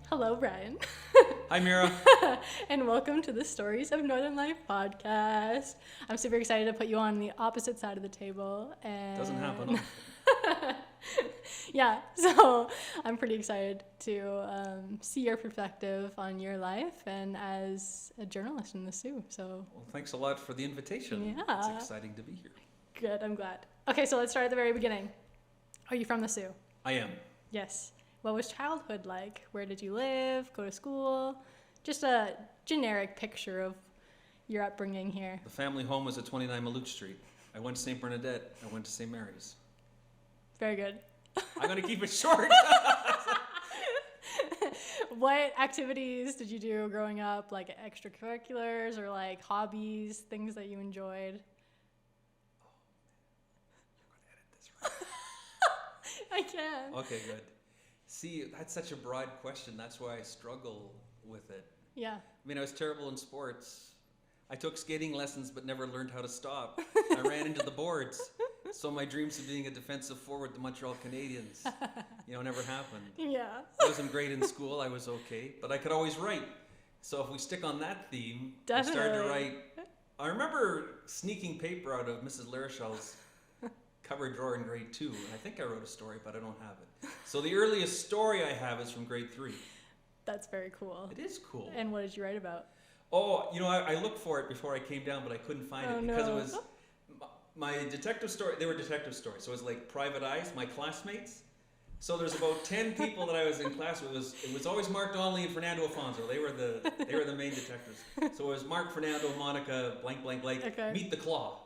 Hello, Brian. Hi, Mira. And welcome to the Stories of Northern Life podcast. I'm super excited to put you on the opposite side of the table. And Doesn't happen. yeah, so I'm pretty excited to see your perspective on your life and as a journalist in the Sioux. So, Well, thanks a lot for the invitation. Yeah. It's exciting to be here. good, I'm glad. Okay, so let's start at the very beginning. Are you from the Sioux? I am. Yes. What was childhood like? Where did you live? Go to school? Just a generic picture of your upbringing here. The family home was at 29 Malouk Street. I went to St. Bernadette. I went to St. Mary's. Very good. I'm going to keep it short. What activities did you do growing up? Like extracurriculars or like hobbies, things that you enjoyed? I can. Okay, good. See, that's such a broad question. That's why I struggle with it. Yeah. I mean, I was terrible in sports. I took skating lessons but never learned how to stop. I ran into the boards. So my dreams of being a defensive forward, the Montreal Canadiens, never happened. Yeah. I wasn't great in school. I was okay. But I could always write. So if we stick on that theme, I started to write. I remember sneaking paper out of Mrs. Larachel's cupboard drawer in grade 2. And I think I wrote a story, but I don't have it. So the earliest story I have is from grade 3. That's very cool. It is cool. And what did you write about? Oh, I looked for it before I came down, but I couldn't find it because it was my detective story. They were detective stories, so it was like Private Eyes, my classmates. So there's about 10 people that I was in class with. It was always Mark Donnelly and Fernando Afonso. They were the main detectives. So it was Mark, Fernando, Monica, blank, blank, blank. Okay. Meet the Claw.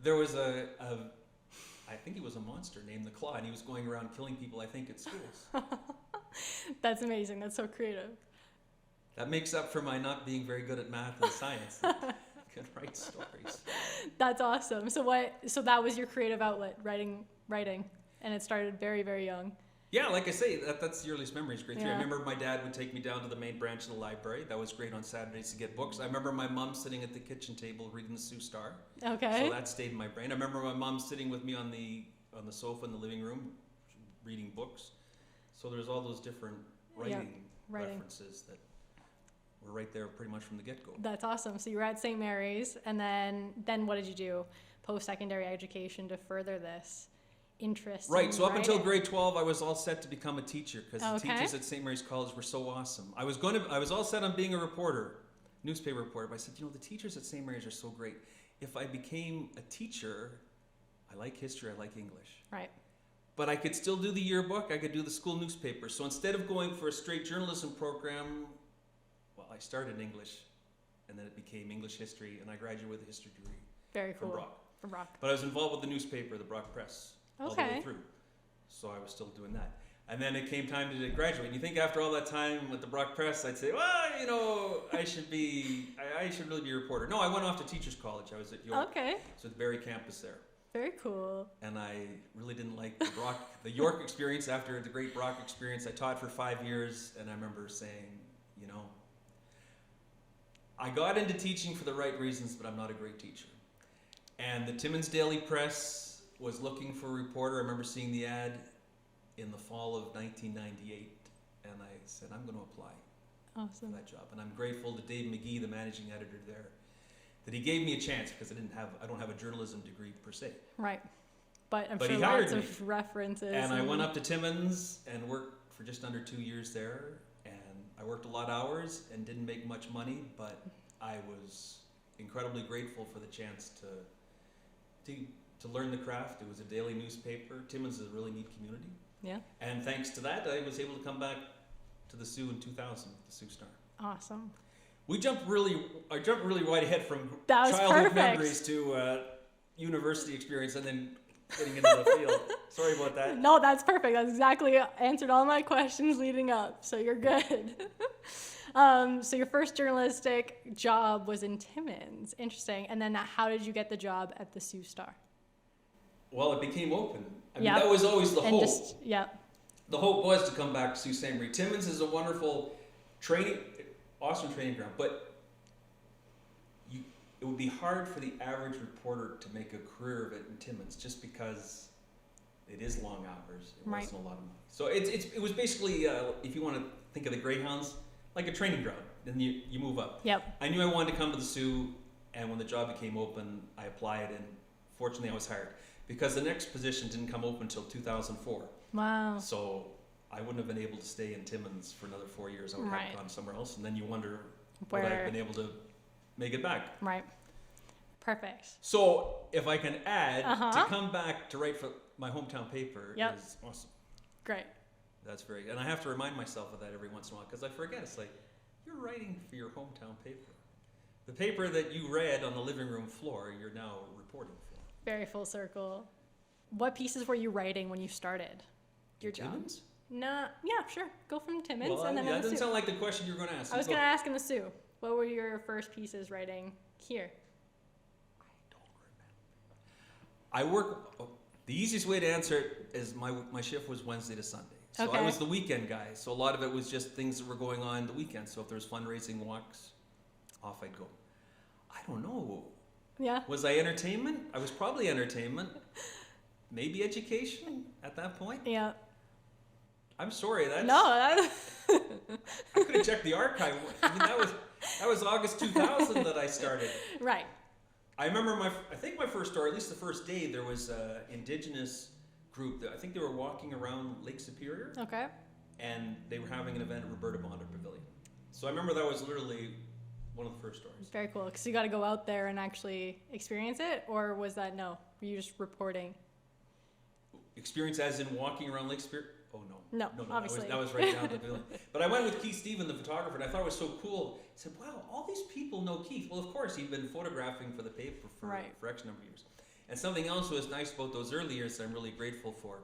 There was I think he was a monster named the Claw, and he was going around killing people, I think, at schools. That's amazing. That's so creative. That makes up for my not being very good at math and science. I can write stories. That's awesome. So that was your creative outlet, writing, and it started very, very young. Yeah, like I say, that's the earliest memories, grade 3. Yeah. I remember my dad would take me down to the main branch of the library. That was great on Saturdays to get books. I remember my mom sitting at the kitchen table reading the Sault Star. Okay. So that stayed in my brain. I remember my mom sitting with me on the sofa in the living room reading books. So there's all those different writing references that were right there pretty much from the get-go. That's awesome. So you were at St. Mary's, and then what did you do? Post-secondary education to further this interest. Right, so up writing. until grade 12, I was all set to become a teacher because the teachers at St. Mary's College were so awesome. I was all set on being a reporter, newspaper reporter, but I said, the teachers at St. Mary's are so great. If I became a teacher, I like history, I like English. Right. But I could still do the yearbook, I could do the school newspaper. So instead of going for a straight journalism program, I started in English, and then it became English history, and I graduated with a history degree. Very cool. From Brock. From Brock. But I was involved with the newspaper, the Brock Press, all the way through. So I was still doing that. And then it came time to graduate. And you think after all that time with the Brock Press, I'd say, I should really be a reporter. No, I went off to teachers college. I was at York. Okay. So the Barrie campus there. Very cool. And I really didn't like the York experience after the great Brock experience. I taught for 5 years, and I remember saying, I got into teaching for the right reasons, but I'm not a great teacher. And the Timmins Daily Press was looking for a reporter. I remember seeing the ad in the fall of 1998, and I said, I'm going to apply for that job. And I'm grateful to Dave McGee, the managing editor there, that he gave me a chance because I don't have a journalism degree per se. Right. But I'm But sure he hired lots me. of references. And I went up to Timmins and worked for just under 2 years there. I worked a lot of hours and didn't make much money, but I was incredibly grateful for the chance to learn the craft. It was a daily newspaper. Timmins is a really neat community. Yeah. And thanks to that, I was able to come back to the Sioux in 2000 with the Sault Star. Awesome. I jumped really right ahead from That was childhood perfect. memories to university experience and then getting into the field. Sorry about that. No, that's perfect. That's exactly answered all my questions leading up. So you're good. So your first journalistic job was in Timmins. Interesting. And then how did you get the job at the Sault Star? Well, it became open. I mean, that was always the hope. The hope was to come back to Sault Ste. Marie. Timmins is a wonderful awesome training ground, but it would be hard for the average reporter to make a career of it in Timmins just because it is long hours. It Right. wasn't a lot of money. So it was basically, if you want to think of the Greyhounds, like a training ground. Then you move up. Yep. I knew I wanted to come to the Sioux, and when the job became open, I applied, and fortunately I was hired. Because the next position didn't come open until 2004. Wow. So I wouldn't have been able to stay in Timmins for another 4 years. I would Right. have gone somewhere else, and then you wonder Where? would I have been able to make it back. Right. Perfect. So if I can add, Uh-huh. to come back to write for my hometown paper Yep. is awesome. Great. That's very good. And I have to remind myself of that every once in a while because I forget. It's like, you're writing for your hometown paper. The paper that you read on the living room floor, you're now reporting for. Very full circle. What pieces were you writing when you started your job? Timmins? Nah, yeah, sure. Go from Timmins Well, and then that in the doesn't Sioux. sound like the question you're going to ask. I was going to ask in the Sioux. What were your first pieces writing here? I work. The easiest way to answer it is my shift was Wednesday to Sunday. So I Okay. was the weekend guy. So a lot of it was just things that were going on the weekend. So if there was fundraising walks, off I'd go. I don't know. Yeah. Was I entertainment? I was probably entertainment. Maybe education at that point. Yeah. I'm sorry. That's No, that, I could have checked the archive. I mean, that was August 2000 that I started. right. I remember I think my first story, at least the first day, there was an indigenous group that I think they were walking around Lake Superior, Okay. and they were having an event at Roberta Bonder Pavilion. So I remember that was literally one of the first stories. Very cool. Because you got to go out there and actually experience it, or was that no? Were you just reporting? Experience as in walking around Lake Superior? Oh no. No, obviously. That was right down the pavilion. But I went with Keith Stephen, the photographer, and I thought it was so cool. I said, wow, all these people know Keith. Well, of course, he'd been photographing for the paper for Right. X number of years. And something else that was nice about those early years that I'm really grateful for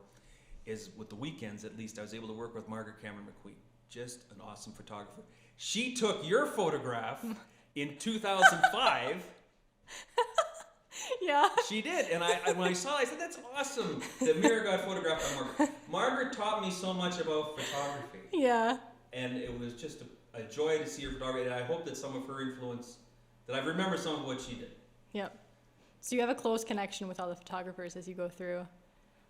is with the weekends, at least, I was able to work with Margaret Cameron McQueen. Just an awesome photographer. She took your photograph in 2005. Yeah. She did, and when I saw it, I said, that's awesome that Mira got photographed by Margaret. Margaret taught me so much about photography, Yeah. and it was just a joy to see her photography, and I hope that some of her influence, that I remember some of what she did. Yep. So you have a close connection with all the photographers as you go through.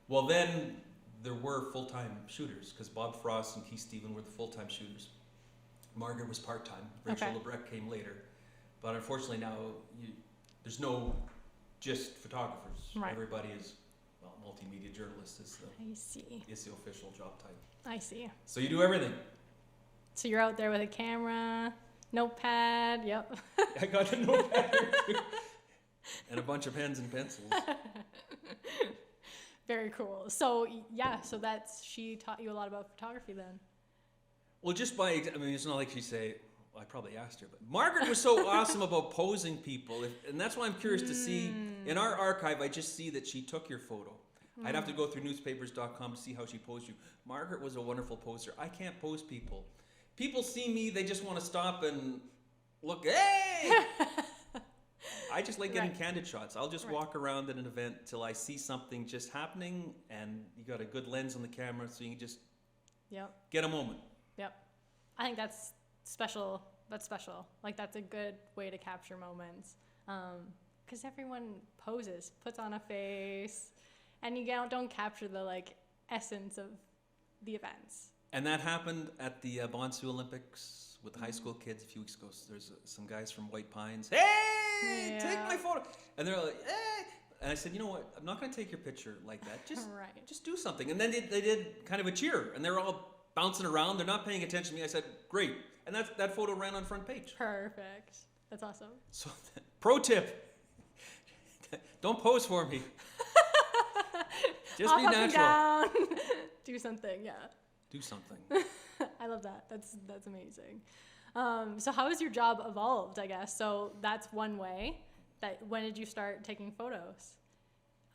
Well, then there were full-time shooters, because Bob Frost and Keith Stephen were the full-time shooters. Margaret was part-time. Rachel Okay. Lebrecq came later. But unfortunately now, there's no just photographers. Right. Everybody is, well, multimedia journalist is I see. the official job title. I see. So you do everything. So you're out there with a camera, notepad. Yep. I got a notepad here too. And a bunch of pens and pencils. Very cool. So yeah, so she taught you a lot about photography then. Well, just by, I mean, it's not like she'd say, well, I probably asked her, but Margaret was so awesome about posing people. And that's why I'm curious to see, in our archive, I just see that she took your photo. I'd have to go through newspapers.com to see how she posed you. Margaret was a wonderful poser. I can't pose people. People see me, they just want to stop and look, hey! I just like getting Right. candid shots. I'll just Right. walk around at an event till I see something just happening, and you got a good lens on the camera, so you can just Yep. get a moment. Yep. I think that's special. That's special. Like that's a good way to capture moments. Because everyone poses, puts on a face, and you don't capture the like essence of the events. And that happened at the Bonsu Olympics with the high school kids a few weeks ago. So there's some guys from White Pines. Hey, take Yeah. my photo. And they're like, hey. And I said, you know what? I'm not going to take your picture like that. Just, Right. just do something. And then they did kind of a cheer, and they're all bouncing around. They're not paying attention to me. I said, great. And that photo ran on front page. Perfect. That's awesome. So, pro tip: don't pose for me. Just Hop be up and natural. down. Do something. Yeah. Do something. I love that. That's amazing. So how has your job evolved, I guess? So that's one way. When did you start taking photos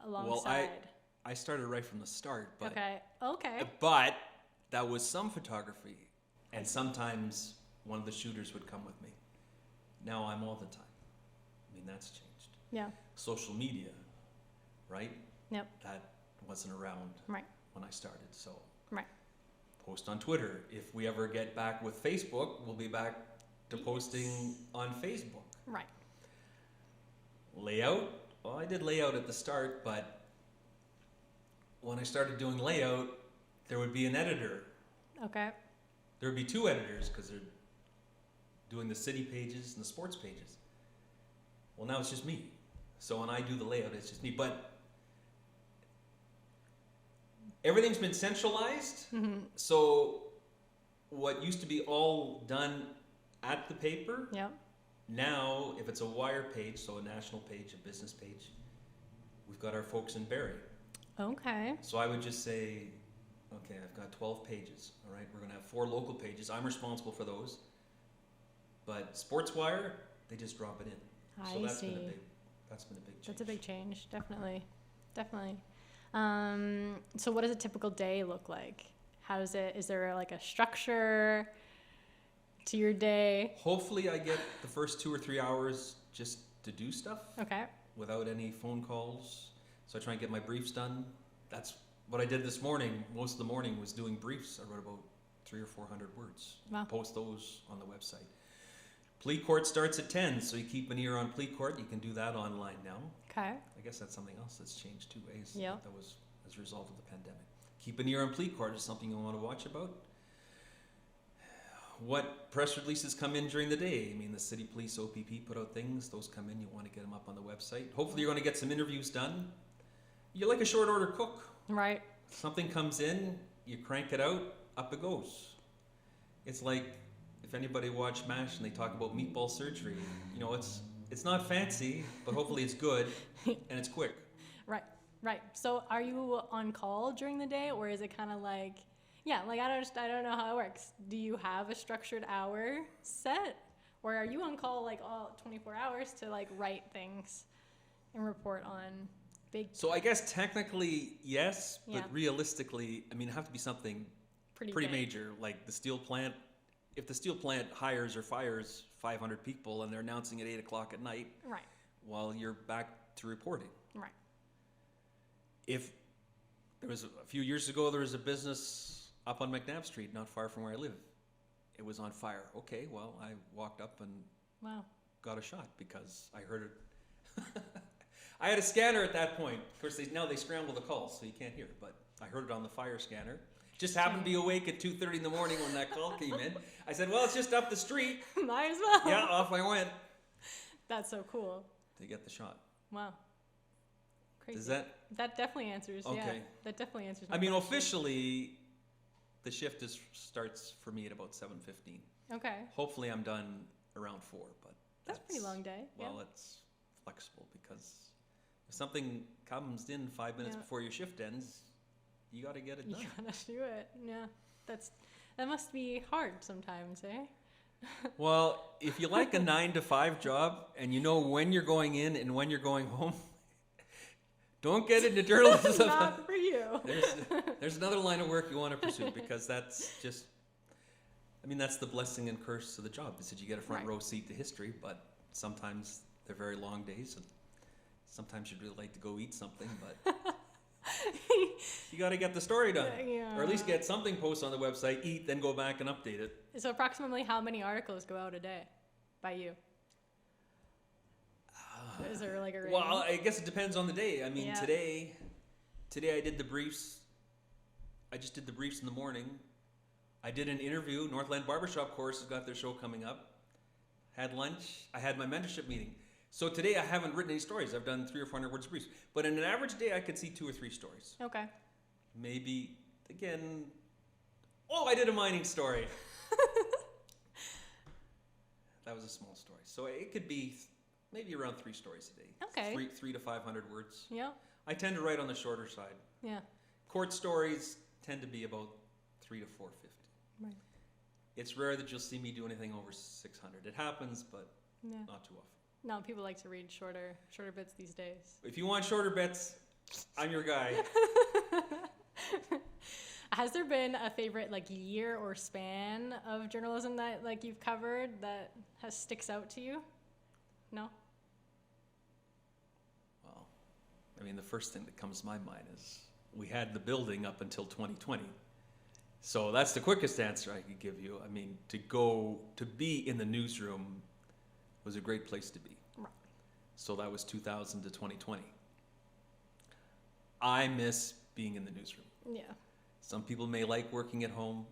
alongside? I started right from the start, but Okay. but that was some photography, and sometimes one of the shooters would come with me. Now I'm all the time. I mean, that's changed. Yeah. Social media, right? Yep. That wasn't around Right. when I started, so Right. post on Twitter. If we ever get back with Facebook, we'll be back to posting on Facebook. Right. Layout, well, I did layout at the start, but when I started doing layout, there would be an editor. Okay. There would be two editors because they're doing the city pages and the sports pages. Well, now it's just me. So when I do the layout, it's just me. But everything's been centralized. So what used to be all done at the paper, Yep. now if it's a wire page, so a national page, a business page, we've got our folks in Barrie. Okay. So I would just say, okay, I've got 12 pages. All right, we're going to have 4 local pages. I'm responsible for those. But SportsWire, they just drop it in. So I that's see. been a big change. That's a big change, definitely. Definitely. So what does a typical day look like? Is there like a structure to your day? Hopefully I get the first 2 or 3 hours just to do stuff Okay. without any phone calls. So I try and get my briefs done. That's what I did this morning. Most of the morning was doing briefs. I wrote about 300 or 400 words. Wow. Post those on the website. Plea court starts at 10, so you keep an ear on plea court. You can do that online now. Okay. I guess that's something else that's changed too, Yeah. That was as a result of the pandemic. Keep an ear on plea court is something you want to watch about. What press releases come in during the day? I mean, the city police OPP put out things. Those come in. You want to get them up on the website. Hopefully you're going to get some interviews done. You're like a short order cook. Right. Something comes in, you crank it out, up it goes. It's like if anybody watched MASH and they talk about meatball surgery, you know, it's not fancy, but hopefully it's good and it's quick. Right. Right. So are you on call during the day, or is it kind of like, yeah, like I don't know how it works. Do you have a structured hour set, or are you on call like all 24 hours to like write things and report on big? So I guess technically yes, but Yeah. realistically, I mean, it have to be something pretty big. major, like the steel plant. If the steel plant hires or fires 500 people and they're announcing at 8 o'clock at night, Right. while you're back to reporting. Right. If there was a few years ago, there was a business up on McNabb Street, not far from where I live. It was on fire. Okay, well, I walked up and Wow. got a shot because I heard it. I had a scanner at that point. Of course, now they scramble the calls, so you can't hear it, but I heard it on the fire scanner. Just happened to be awake at 2:30 in the morning when that call came in. I said, well, it's just up the street. Might as well. Yeah, off I went That's so cool. to get the shot. Wow. Crazy. Does that? That definitely answers. Yeah. Okay. That definitely answers. my I mean, question. officially, the shift starts for me at about 7:15. Okay. Hopefully, I'm done around 4, but That's a pretty long day. Well, Yeah. it's flexible because if something comes in 5 minutes Yeah. before your shift ends, you got to get it done. You gotta do it. Yeah. That must be hard sometimes, eh? Well, if you like a 9 to 5 job and you know when you're going in and when you're going home, don't get into journalism. Not for you. There's another line of work you want to pursue because that's just, I mean, that's the blessing and curse of the job is that you get a front Right. row seat to history, but sometimes they're very long days and sometimes you'd really like to go eat something, but you got to get the story done. Yeah. Or at least get something posted on the website, eat, then go back and update it. So approximately how many articles go out a day by you? Is there like a range? Well, I guess it depends on the day. I mean, Yeah. today I did the briefs. I just did the briefs in the morning. I did an interview. Northland Barbershop Course has got their show coming up. Had lunch. I had my mentorship meeting. So today I haven't written any stories. I've done 300 or 400 words of briefs. But in an average day, I could see 2 or 3 stories. Okay. Maybe, again, I did a mining story. That was a small story. So it could be maybe around 3 stories a day. Okay. 3 to 500 words. Yeah. I tend to write on the shorter side. Yeah. Court stories tend to be about 3 to 450. Right. It's rare that you'll see me do anything over 600. It happens, but Yeah. not too often. No, people like to read shorter bits these days. If you want shorter bets, I'm your guy. Has there been a favorite like year or span of journalism that like you've covered that sticks out to you? No? Well, I mean, the first thing that comes to my mind is we had the building up until 2020. So that's the quickest answer I could give you. I mean, to be in the newsroom was a great place to be. Right. So that was 2000 to 2020. I miss being in the newsroom. Yeah. Some people may like working at home.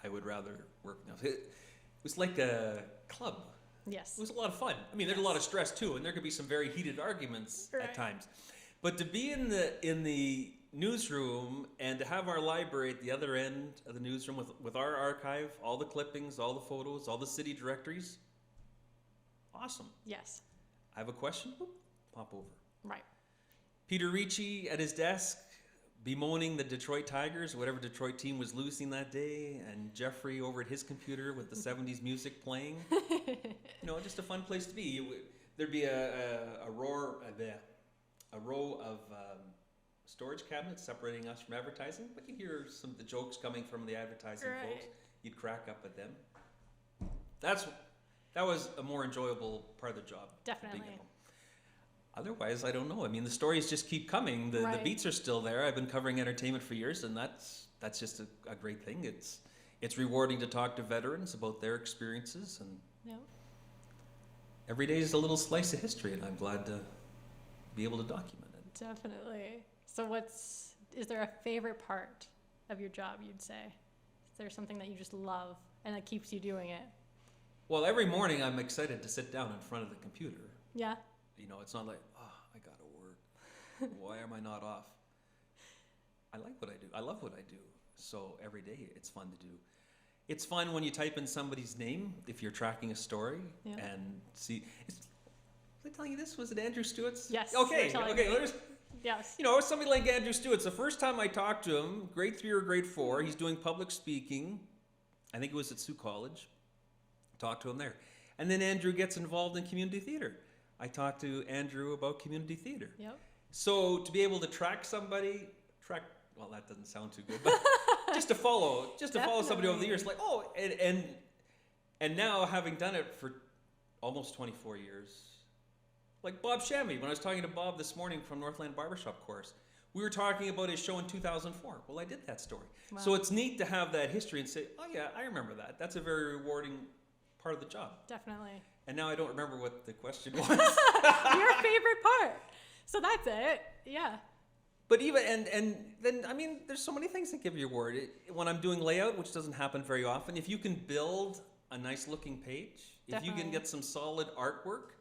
I would rather work. It was like a club. Yes. It was a lot of fun. I mean, there's a lot of stress too, and there could be some very heated arguments Right. at times. But to be in the newsroom and to have our library at the other end of the newsroom with our archive, all the clippings, all the photos, all the city directories, awesome. Yes. I have a question. Whoop, pop over. Right. Peter Ricci at his desk, bemoaning the Detroit Tigers, whatever Detroit team was losing that day, and Jeffrey over at his computer with the 70s music playing. Just a fun place to be. There'd be a row of storage cabinets separating us from advertising, but you hear some of the jokes coming from the advertising Right. folks. You'd crack up at them. That was a more enjoyable part of the job. Definitely. being at home. Otherwise, I don't know. I mean, the stories just keep coming. The Right. beats are still there. I've been covering entertainment for years, and that's just a great thing. It's rewarding to talk to veterans about their experiences, and Yep. every day is a little slice of history, and I'm glad to be able to document it. Definitely. So is there a favorite part of your job, you'd say? Is there something that you just love and that keeps you doing it? Well, every morning I'm excited to sit down in front of the computer. Yeah. It's not like, I got to work. Why am I not off? I like what I do. I love what I do. So every day it's fun to do. It's fun when you type in somebody's name if you're tracking a story and see. Was I telling you this? Was it Andrew Stewart's? Yes. Okay. you're telling Okay. me. There's, Yes. somebody like Andrew Stewart's. The first time I talked to him, grade 3 or grade 4, he's doing public speaking. I think it was at Sault College. Talked to him there. And then Andrew gets involved in community theater. I talked to Andrew about community theater. Yep. So to be able to track somebody, well, that doesn't sound too good, but just to follow somebody over the years, like, and now having done it for almost 24 years, like Bob Shammy, when I was talking to Bob this morning from Northland Barbershop Course, we were talking about his show in 2004. Well, I did that story. Wow. So it's neat to have that history and say, oh yeah, I remember that. That's a very rewarding part of the job. Definitely. And now I don't remember what the question was. Your favorite part. So that's it. Yeah. But even, and then, I mean, there's so many things that give you a reward. When I'm doing layout, which doesn't happen very often, if you can build a nice looking page, if you can get some solid artwork,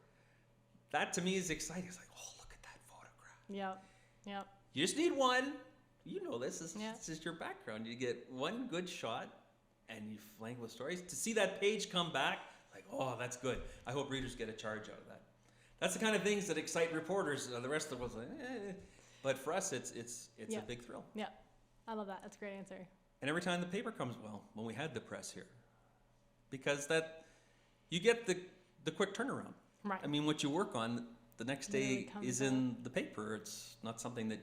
that to me is exciting. It's like, oh, look at that photograph. Yep. Yep. You just need one. You know this. This Yeah. is your background. You get one good shot and you flank with stories. To see that page come back, like, oh, that's good. I hope readers get a charge out of that. That's the kind of things that excite reporters. The rest of the world's like, eh. But for us, it's Yeah. a big thrill. Yeah. I love that. That's a great answer. And every time the paper comes, well, when we had the press here, because you get the quick turnaround. Right. I mean, what you work on the next Literally day comes is out. in the paper. It's not something that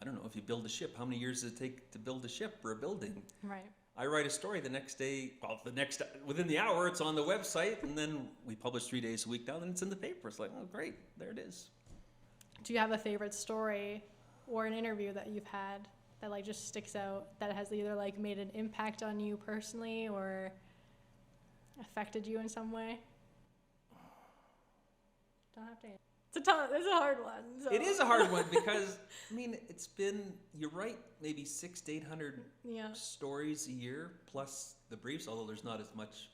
I don't know, if you build a ship, how many years does it take to build a ship or a building? Right. I write a story the next day, within the hour, it's on the website, and then we publish 3 days a week now, and it's in the paper. It's like, oh, great, there it is. Do you have a favorite story or an interview that you've had that like just sticks out, that has either like made an impact on you personally or affected you in some way? Don't have to. It's a hard one. So. It is a hard one because, I mean, it's been, you're right, maybe 600 to 800 Yeah. stories a year, plus the briefs, although there's not as much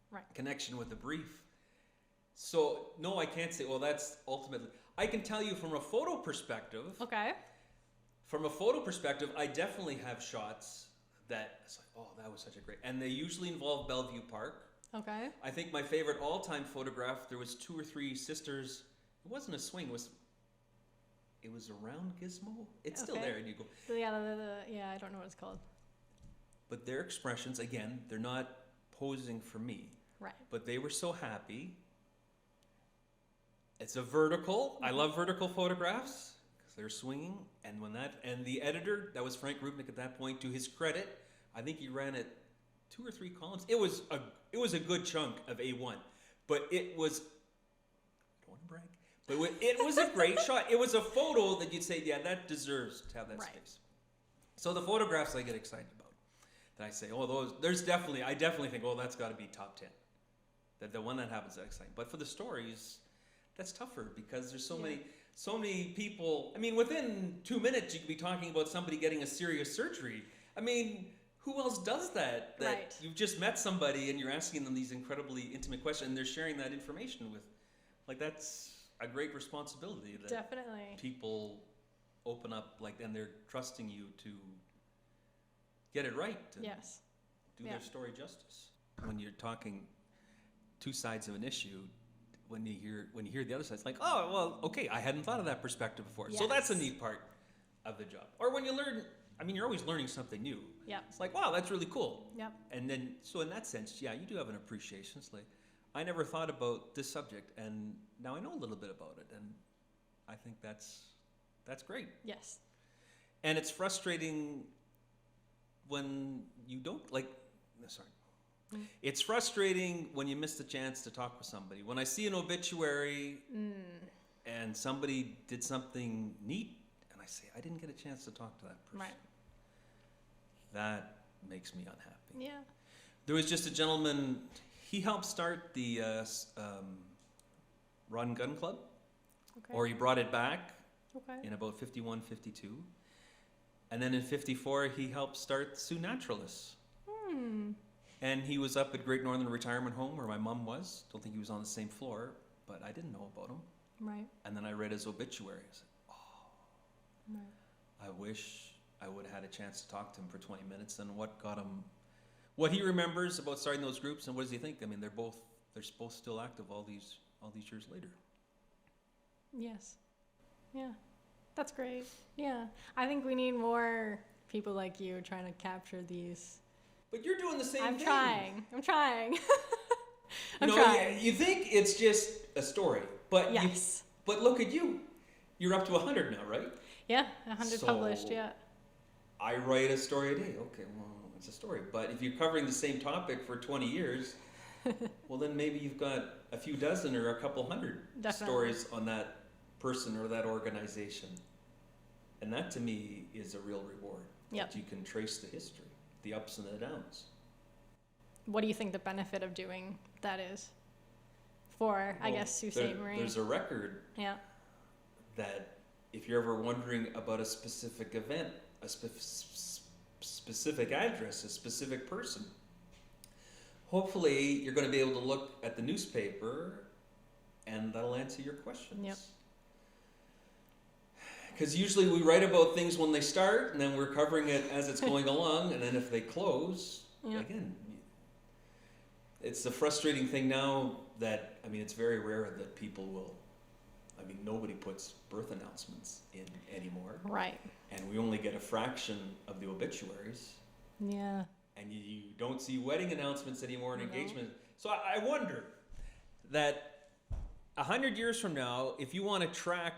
Right. connection with the brief. So, no, I can't say, well, that's ultimately, I can tell you from a photo perspective, Okay. I definitely have shots that, it's like, oh, that was such a great, and they usually involve Bellevue Park. Okay. I think my favorite all-time photograph, there was 2 or 3 sisters. It wasn't a swing. It was around Gizmo. It's still Okay. there, and you go. So yeah, I don't know what it's called. But their expressions, again, they're not posing for me. Right. But they were so happy. It's a vertical. I love vertical photographs because they're swinging. And the editor, that was Frank Rubnik at that point. To his credit, I think he ran it 2 or 3 columns. It was a good chunk of A1, but it was. I don't want to brag. But it was a great shot. It was a photo that you'd say, yeah, that deserves to have that Right. space. So the photographs I get excited about, that I say, oh, I definitely think, oh, that's got to be top 10. That the one that happens is exciting. But for the stories, that's tougher because there's so so many people, I mean, within 2 minutes, you could be talking about somebody getting a serious surgery. I mean, who else does that? That Right. you've just met somebody and you're asking them these incredibly intimate questions and they're sharing that information with. Like, that's a great responsibility that Definitely. people open up, like, and they're trusting you to get it right and Yes. do Yeah. their story justice. When you're talking two sides of an issue, when you hear the other side, it's like, oh, well, okay, I hadn't thought of that perspective before. So that's a Yes. neat part of the job. Or when you learn, I mean, you're always learning something new. Yep. It's like, wow, that's really cool. Yep. And then, so in that sense, yeah, you do have an appreciation. It's like, I never thought about this subject, and now I know a little bit about it, and I think that's great. Yes. And it's frustrating when you don't, like, sorry. It's frustrating when you miss the chance to talk with somebody. When I see an obituary and somebody did something neat, and I say, I didn't get a chance to talk to that person. Right. That makes me unhappy. Yeah. There was just a gentleman, he helped start the Rod and Gun Club, Okay. or he brought it back Okay. in about 51, 52. And then in 54, he helped start the Sioux Naturalists. And he was up at Great Northern Retirement Home where my mom was. Don't think he was on the same floor, but I didn't know about him. Right. And then I read his obituary. I said, Right. I wish I would have had a chance to talk to him for 20 minutes and what got him, what he remembers about starting those groups and what does he think? I mean, they're both still active all these years later. Yes. Yeah. That's great. Yeah. I think we need more people like you trying to capture these. But you're doing the same I'm thing. trying. I'm trying. I'm You know, trying. you think it's just a story, but Yes. but look at you. You're up to 100 now, right? Yeah. 100 So- published. Yeah. I write a story a day. Okay, well, it's a story. But if you're covering the same topic for 20 years, well, then maybe you've got a few dozen or a couple hundred Definitely. stories on that person or that organization. And that to me is a real reward. Yep. That you can trace the history, the ups and the downs. What do you think the benefit of doing that is for, I Well, guess, Sault Ste. Marie? There's a record Yeah. that if you're ever wondering about a specific event, a specific address, a specific person, hopefully you're going to be able to look at the newspaper and that'll answer your questions. Yep. Because usually we write about things when they start and then we're covering it as it's going along, and then if they close, Yeah. again, it's the frustrating thing now that, I mean, it's very rare that people will, I mean, nobody puts birth announcements in anymore. Right. And we only get a fraction of the obituaries. Yeah. And you don't see wedding announcements anymore and No. engagement. So I wonder that 100 years from now, if you want to track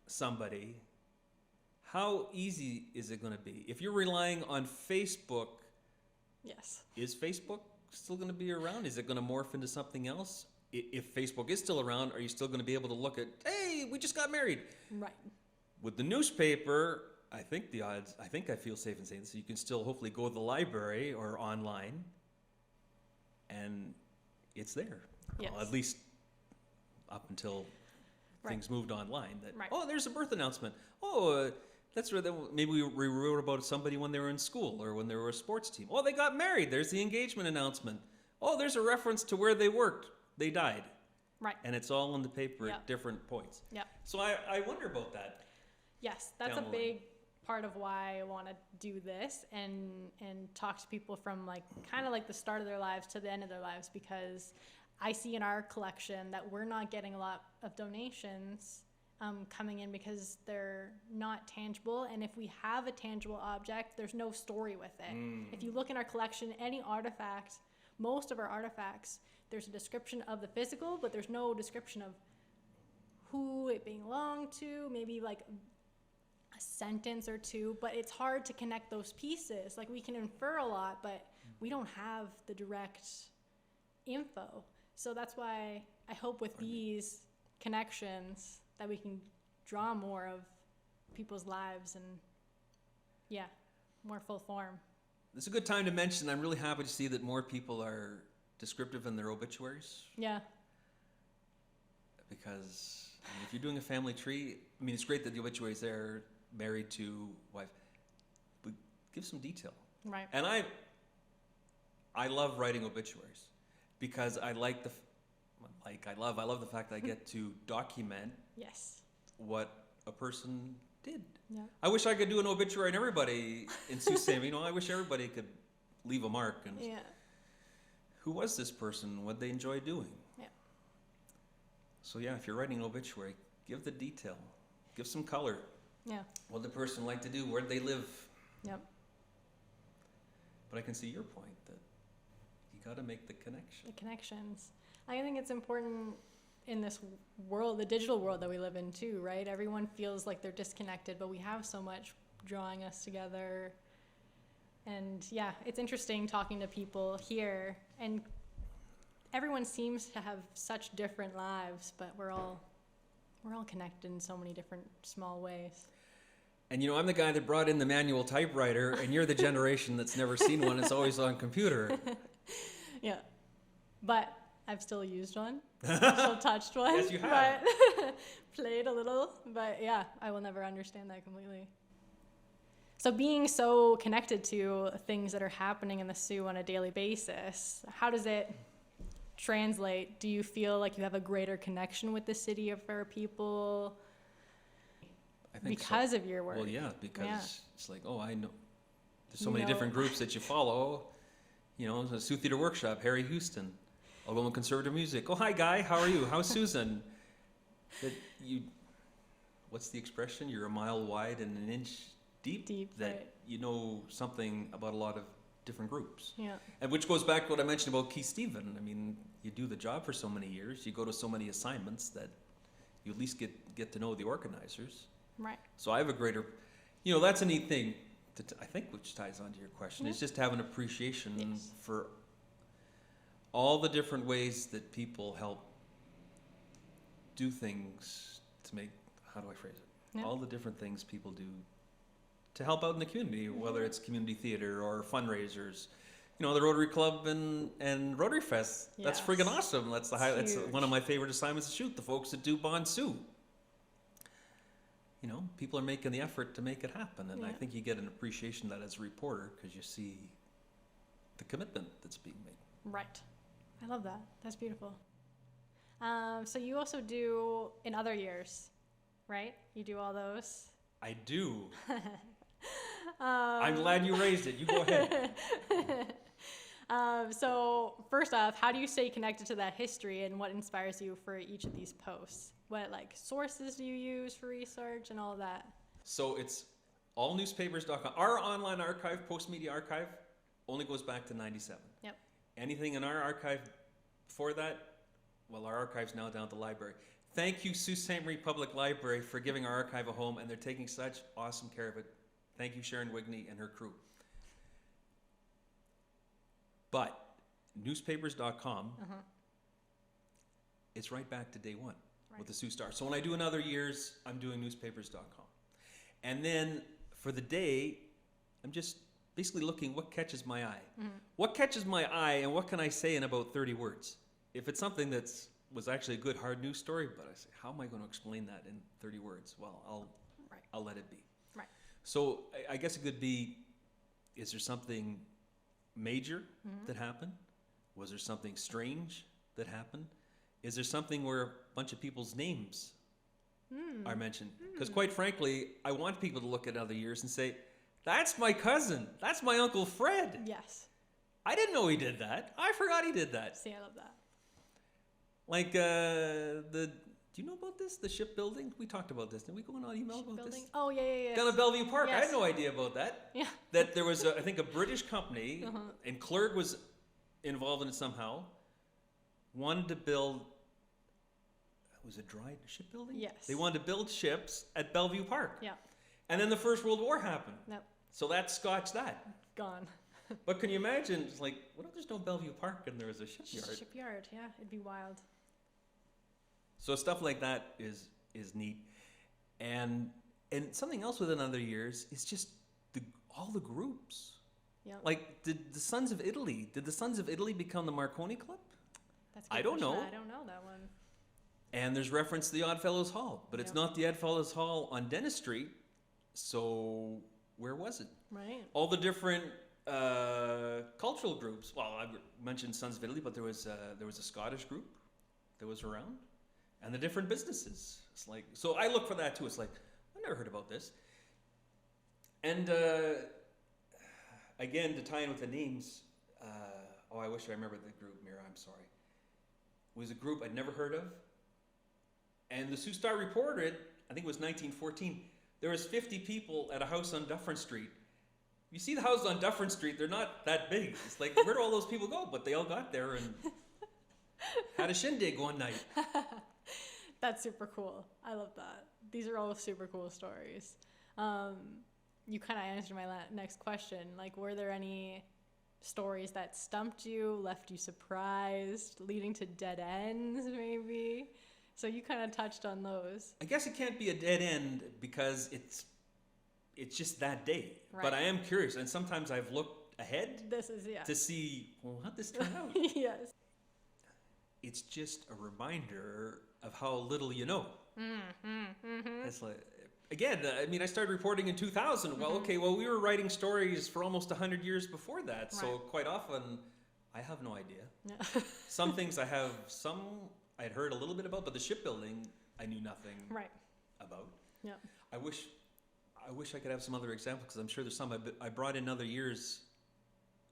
somebody, how easy is it going to be? If you're relying on Facebook, Yes. is Facebook still going to be around? Is it going to morph into something else? If Facebook is still around, are you still going to be able to look at, hey, we just got married? Right. With the newspaper, I think the odds, I think I feel safe in saying this, you can still hopefully go to the library or online and it's there. Yes. Well, at least up until Right. things moved online. That, Right. oh, there's a birth announcement. Oh, that's where maybe we wrote about somebody when they were in school or when they were a sports team. Oh, they got married. There's the engagement announcement. Oh, there's a reference to where they worked. They died. Right. And it's all in the paper Yeah. at different points. Yeah. So I wonder about that. Yes, that's a Down the line. big part of why I want to do this and talk to people from like kind of like the start of their lives to the end of their lives, because I see in our collection that we're not getting a lot of donations coming in because they're not tangible. And if we have a tangible object, there's no story with it. If you look in our collection, any artifact, most of our artifacts, there's a description of the physical, but there's no description of who it belonged to, maybe like a sentence or two, but it's hard to connect those pieces. Like we can infer a lot, but we don't have the direct info. So that's why I hope with these connections that we can draw more of people's lives and yeah, more full form. It's a good time to mention, I'm really happy to see that more people are descriptive in their obituaries, Yeah. because I mean, if you're doing a family tree, I mean, it's great that the obituary's there, married to wife, but give some detail. Right. And I love writing obituaries because I like I love the fact that I get to document Yes. what a person did. Yeah. I wish I could do an obituary on everybody in Sault Ste. You know, I wish everybody could leave a mark and Yeah. who was this person? What they enjoy doing? Yeah. So yeah, if you're writing an obituary, give the detail, give some color. Yeah. What did the person like to do? Where did they live? Yep. But I can see your point that you got to make the connection. The connections. I think it's important in this world, the digital world that we live in too, right? Everyone feels like they're disconnected, but we have so much drawing us together. And yeah, it's interesting talking to people here, and everyone seems to have such different lives, but we're all connected in so many different small ways. And you know, I'm the guy that brought in the manual typewriter, and you're the generation that's never seen one. It's always on computer. Yeah, but I've still used one. I've still touched one. Yes, you have. But played a little, but yeah, I will never understand that completely. So being so connected to things that are happening in the Sioux on a daily basis, how does it translate? Do you feel like you have a greater connection with the city of our people I think because so. of your work? Well, yeah, because Yeah. it's like, oh, I know. There's so You many know. different groups that you follow. You know, the Sioux Theater Workshop, Harry Houston, Algonquin Conservative Music. Oh, hi, Guy. How are you? How's Susan? That you, what's the expression? You're a mile wide and an inch deep. Deep, that right. you know something about a lot of different groups. Yeah. And which goes back to what I mentioned about Keith Stephen. I mean, you do the job for so many years. You go to so many assignments that you at least get to know the organizers. Right. So I have a greater, you know, that's a neat thing, I think, which ties on to your question, Yeah. is just to have an appreciation Yes. for all the different ways that people help do things to make, how do I phrase it? Yeah. All the different things people do to help out in the community, whether it's community theater or fundraisers. You know, the Rotary Club and Rotary Fest, that's Yes. friggin' awesome. That's that's huge. one of my favorite assignments to shoot, the folks that do Bond Sioux. You know, people are making the effort to make it happen, and I Yeah. think you get an appreciation of that as a reporter because you see the commitment that's being made. Right. I love that. That's beautiful. So you also do in other years, right? You do all those. I do. I'm glad you raised it. You go ahead. So first off, how do you stay connected to that history, and what inspires you for each of these posts? What like sources do you use for research and all of that? So it's allnewspapers.com. Our online archive, Post Media Archive, only goes back to 97. Yep. Anything in our archive before that, well, our archive's now down at the library. Thank you, Sault Ste. Marie Public Library, for giving our archive a home, and they're taking such awesome care of it. Thank you, Sharon Wigney and her crew. But newspapers.com, it's right back to day one with the Sault Star. So when I do in other years, I'm doing newspapers.com. And then for the day, I'm just basically looking what catches my eye. What catches my eye, and what can I say in about 30 words? If it's something was actually a good hard news story, but I say, how am I going to explain that in 30 words? Well, I'll let it be. Right. So I guess it could be, is there something major that happened? Was there something strange that happened? Is there something where a bunch of people's names are mentioned? Because quite frankly, I want people to look at other years and say, that's my cousin. That's my Uncle Fred. Yes. I didn't know he did that. I forgot he did that. See, I love that. Like do you know about this? The shipbuilding? We talked about this. Didn't we go on email about Building. this? Oh yeah. Down at Bellevue Park. I Yes. had no idea about that. Yeah. That there was, I think, a British company, and Clerg was involved in it somehow, wanted to build, was it dry shipbuilding? Yes. They wanted to build ships at Bellevue Park. Yeah. And then the First World War happened. Nope. So that scotched that. Gone. But can you imagine, it's like, what if there's no Bellevue Park and there was a shipyard? Shipyard. Yeah, it'd be wild. So stuff like that is neat. And something else with other years is just all the groups. Yeah. Like, did the Sons of Italy become the Marconi Club? That's a good I don't question. know. I don't know that one. And there's reference to the Oddfellows Hall, but it's Yep. not the Oddfellows Hall on Dennis Street. So where was it? Right. All the different cultural groups. Well, I mentioned Sons of Italy, but there was a Scottish group that was around, and the different businesses. It's like, so I look for that too. It's like, I never heard about this. And again, to tie in with the names, I wish I remembered the group, Mira, I'm sorry. It was a group I'd never heard of. And the Sault Star Reporter, I think it was 1914, there was 50 people at a house on Dufferin Street. You see the houses on Dufferin Street, they're not that big. It's like, where do all those people go? But they all got there and had a shindig one night. That's super cool. I love that. These are all super cool stories. You kind of answered my next question. Like, were there any stories that stumped you, left you surprised, leading to dead ends maybe? So you kind of touched on those. I guess it can't be a dead end because it's just that day. Right. But I am curious, and sometimes I've looked ahead to see, well, how'd this turn out? Yes. It's just a reminder of how little you know. It's like, again, I mean, I started reporting in 2000. Well, okay, well, we were writing stories for almost 100 years before that. So quite often, I have no idea. Yeah. Some things I'd heard a little bit about, but the shipbuilding, I knew nothing about. Yeah. I wish I could have some other examples, because I'm sure there's some I brought in other years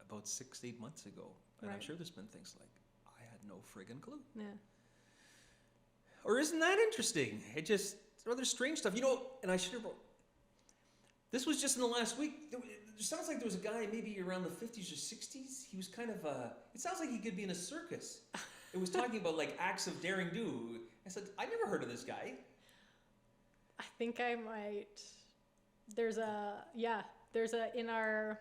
about 6-8 months ago. And I'm sure there's been things like, I had no friggin' clue. Yeah. Or isn't that interesting? It's rather strange stuff. You know, and I should have brought, this was just in the last week. It sounds like there was a guy maybe around the 50s or 60s. He was kind of, it sounds like he could be in a circus. It was talking about like acts of daring do. I said, I never heard of this guy. I think I might. In our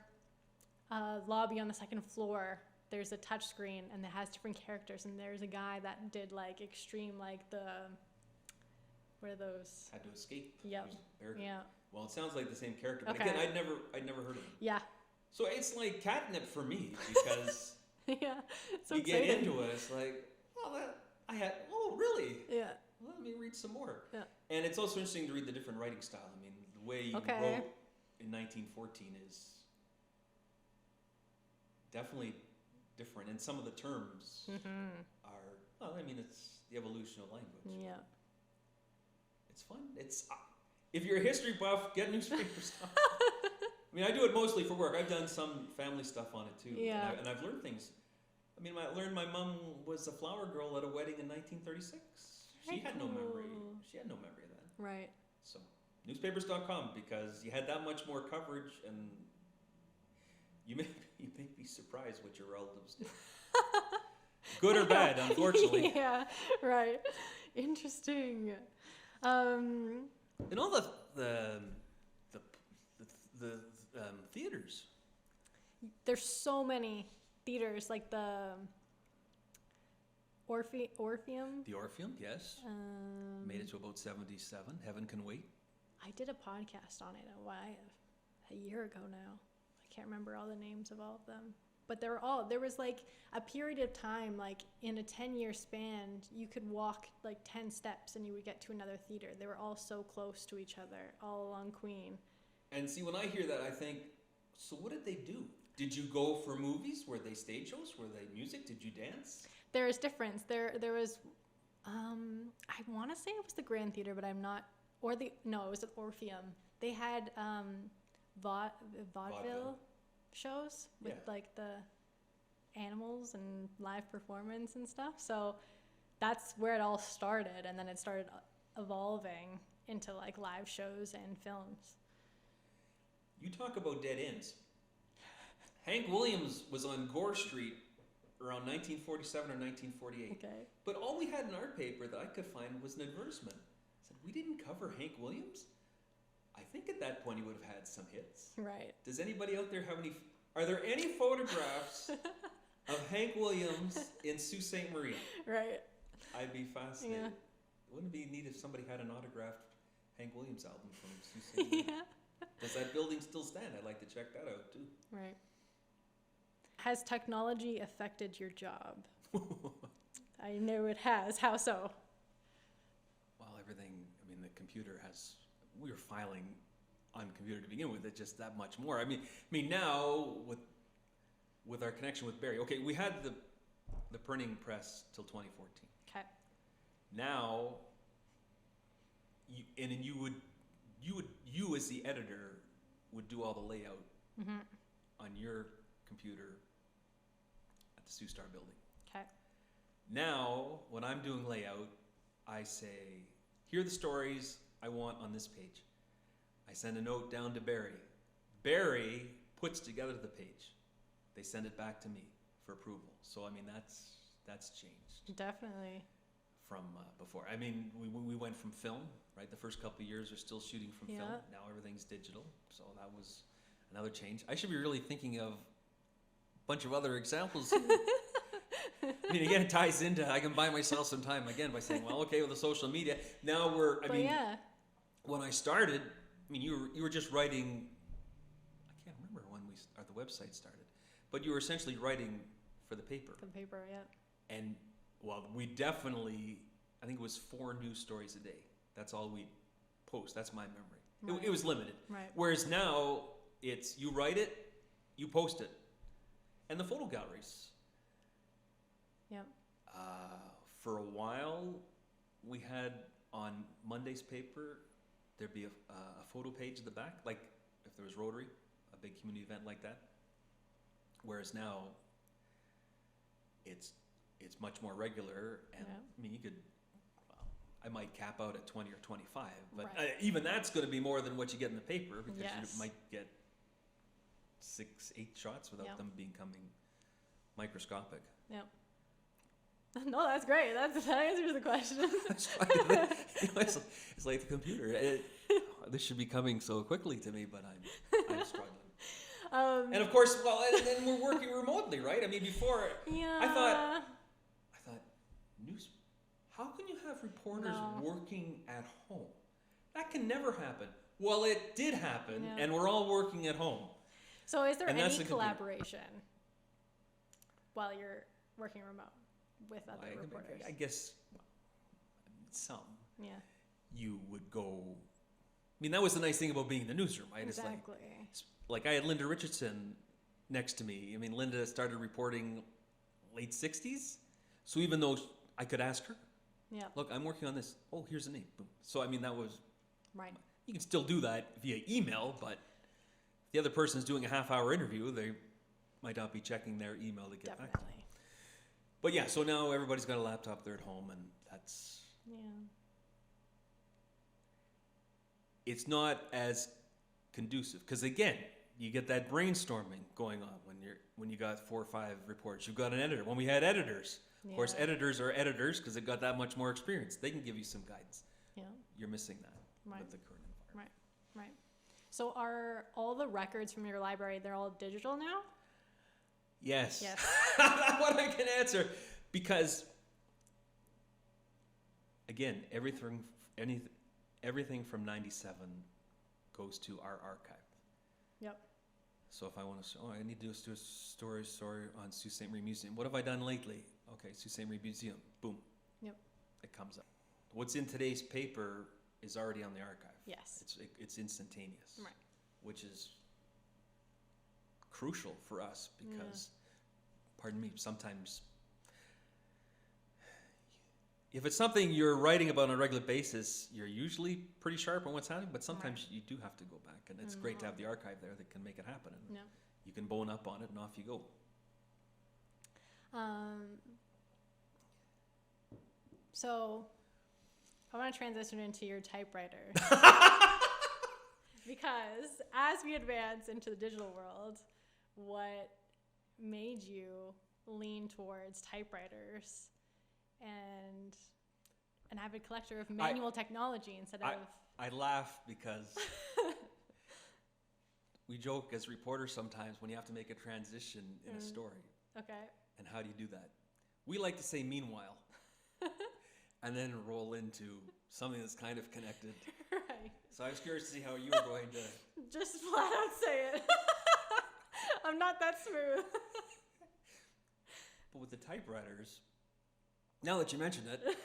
lobby on the second floor, there's a touch screen and it has different characters, and there's a guy that did like extreme, like what are those? Had to escape. Yep. Yeah. Well, it sounds like the same character, but Okay. again, I'd never heard of him. Yeah. So it's like catnip for me, because Yeah. So you get exciting. into it, it's like, really? Yeah. Well, let me read some more. Yeah. And it's also interesting to read the different writing style. I mean, the way you wrote in 1914 is definitely different, and some of the terms are, well, I mean, it's the evolution of language. Yeah. It's fun. It's if you're a history buff, get newspaper stuff. I mean, I do it mostly for work. I've done some family stuff on it too. Yeah. And I've learned things. I mean, I learned my mom was a flower girl at a wedding in 1936. She had no memory. She had no memory of that. Right. So, newspapers.com, because you had that much more coverage, and you may be surprised what your relatives did. Good or bad, unfortunately. Yeah. Right. Interesting. And all the theaters. There's so many theaters, like the Orpheum. The Orpheum, yes. Made it to about 77. Heaven Can Wait. I did a podcast on it a year ago now. I can't remember all the names of all of them. But there was like a period of time, like in a 10-year span, you could walk like 10 steps and you would get to another theater. They were all so close to each other, all along Queen. And see, when I hear that, I think, so what did they do? Did you go for movies? Were they stage shows? Were they music? Did you dance? There is difference. There was, I want to say it was the Grand Theater, but I'm not, it was at Orpheum. They had vaudeville shows with like the animals and live performance and stuff. So that's where it all started, and then it started evolving into like live shows and films. You talk about dead ends. Hank Williams was on Gore Street around 1947 or 1948. Okay. But all we had in our paper that I could find was an advertisement. I said, we didn't cover Hank Williams? I think at that point he would have had some hits. Right. Does anybody out there have any? Are there any photographs of Hank Williams in Sault Ste. Marie? Right. I'd be fascinated. Yeah. Wouldn't it be neat if somebody had an autographed Hank Williams album from Sault Ste. Marie? Yeah. Does that building still stand? I'd like to check that out too. Right. Has technology affected your job? I know it has. How so? computer we were filing on computer to begin with. It's just that much more. I mean now with our connection with Barry. Okay, we had the printing press till 2014. Okay. Now, you as the editor would do all the layout on your computer at the Sault Star building. Okay. Now, when I'm doing layout, I say, here are the stories I want on this page. I send a note down to Barry. Barry puts together the page. They send it back to me for approval. So I mean that's changed Definitely. from before. I mean we went from film, right? The first couple of years are still shooting from film. Now everything's digital. So that was another change. I should be really thinking of a bunch of other examples. I mean, again, it ties into, I can buy myself some time again by saying, well, okay, with the social media, now when I started, I mean, you were just writing, I can't remember when the website started, but you were essentially writing for the paper. For the paper, yeah. And, well, we definitely, I think it was 4 news stories a day. That's all we'd post. That's my memory. Right. It was limited. Right. Whereas now, it's you write it, you post it. And the photo galleries. Yeah. For a while, we had on Monday's paper, there'd be a photo page at the back, like if there was Rotary, a big community event like that. Whereas now, it's much more regular, and I mean, I might cap out at 20 or 25, but even that's going to be more than what you get in the paper, because you might get 6, 8 shots without them becoming microscopic. Yeah. No, that's great. That answers the question. It's like the computer. This should be coming so quickly to me, but I'm struggling. And of course, well, and then we're working remotely, right? I mean, before I thought news. How can you have reporters working at home? That can never happen. Well, it did happen, and we're all working at home. So, is there any collaboration while you're working remote with other reporters? I guess some. Yeah. You would go. I mean, that was the nice thing about being in the newsroom, right? Exactly. It's like I had Linda Richardson next to me. I mean, Linda started reporting late 60s. So even though I could ask her, look, I'm working on this. Oh, here's the name. Boom. So, I mean, that was... Right. You can still do that via email, but if the other person's doing a half-hour interview, they might not be checking their email to get back to me. But yeah, so now everybody's got a laptop there at home, and that's... Yeah. It's not as conducive, because again, you get that brainstorming going on when you got 4 or 5 reports. You've got an editor. When we had editors, of course, editors are editors because they've got that much more experience. They can give you some guidance. Yeah. You're missing that with the current environment. Right. So are all the records from your library, they're all digital now? Yes. That's what I can answer, because again, everything from 97 goes to our archive. Yep. So if I want to, I need to do a story on Sault Ste. Marie Museum. What have I done lately? Okay, Sault Ste. Marie Museum. Boom. Yep. It comes up. What's in today's paper is already on the archive. Yes. It's instantaneous. Right. Which is crucial for us because, pardon me, sometimes if it's something you're writing about on a regular basis, you're usually pretty sharp on what's happening, but sometimes you do have to go back, and it's great to have the archive there that can make it happen, and you can bone up on it, and off you go. So I want to transition into your typewriter. Because as we advance into the digital world, what made you lean towards typewriters and an avid collector of manual technology instead of... I laugh because we joke as reporters sometimes when you have to make a transition in a story. Okay. And how do you do that? We like to say meanwhile and then roll into something that's kind of connected. Right. So I was curious to see how you were going to... Just flat out say it. I'm not that smooth. But with the typewriters, now that you mentioned it,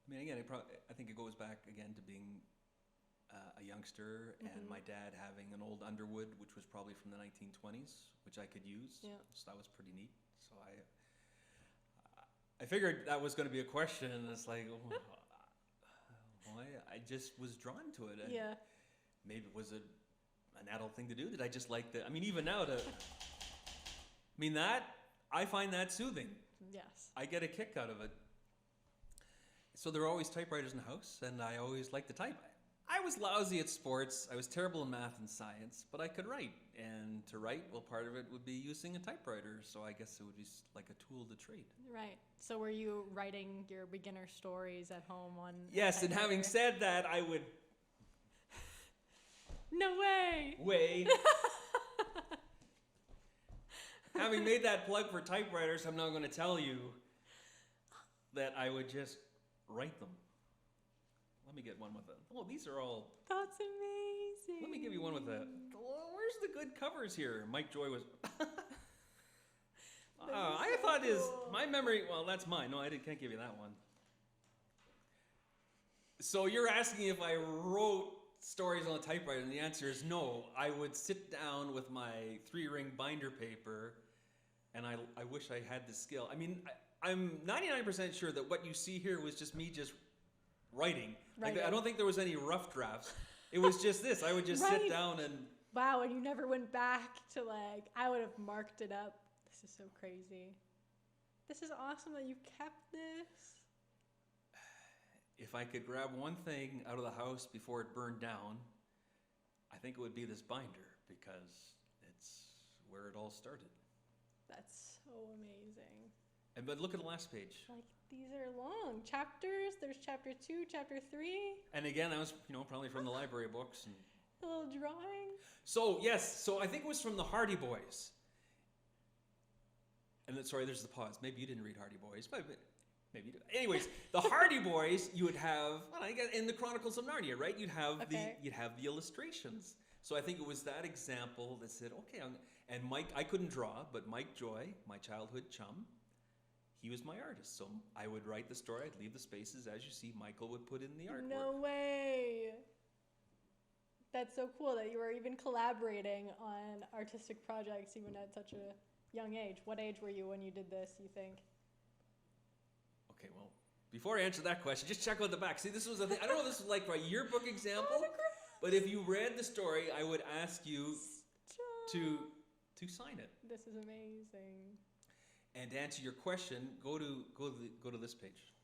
I mean, again, I think it goes back again to being a youngster, and my dad having an old Underwood, which was probably from the 1920s, which I could use. Yeah. So that was pretty neat. So I figured that was going to be a question, and it's like, I just was drawn to it. And maybe it was an adult thing to do. Did I just like I mean, even now I find that soothing. Yes. I get a kick out of it. So there are always typewriters in the house, and I always liked to type. I was lousy at sports. I was terrible in math and science, but I could write. And to write, well, part of it would be using a typewriter. So I guess it would be like a tool to trade. Right. So were you writing your beginner stories at home on? Yes, and having said that, I would. No way. Having made that plug for typewriters, I'm now going to tell you that I would just write them. Let me get one with it. Oh, these are all. That's amazing. Let me give you one with that. Oh, where's the good covers here? Mike Joy was. I thought my memory. Well, that's mine. No, can't give you that one. So you're asking if I wrote stories on a typewriter, and the answer is no. I would sit down with my 3-ring binder paper, and I wish I had the skill. I mean, I'm 99% sure that what you see here was just me just writing. Like, I don't think there was any rough drafts. It was just this. I would just sit down and. Wow, and you never went back to I would have marked it up. This is so crazy. This is awesome that you kept this. If I could grab one thing out of the house before it burned down, I think it would be this binder, because it's where it all started. That's so amazing. But look at the last page. These are long chapters. There's chapter 2, chapter 3. And again, that was probably from the library books. And a little drawing. So yes, so I think it was from the Hardy Boys. And then, sorry, there's the pause. Maybe you didn't read Hardy Boys, but maybe you did. Anyways, the Hardy Boys, you would have, I guess, in the Chronicles of Narnia, right? You'd have the illustrations. So I think it was that example that said, okay, and Mike, I couldn't draw, but Mike Joy, my childhood chum, he was my artist. So I would write the story, I'd leave the spaces. As you see, Michael would put in the artwork. No way. That's so cool that you were even collaborating on artistic projects even at such a young age. What age were you when you did this, you think? Okay, well, before I answer that question, just check out the back. See, this was a thing. I don't know if this was like a yearbook example, but if you read the story, I would ask you to sign it. This is amazing. And to answer your question, go to this page.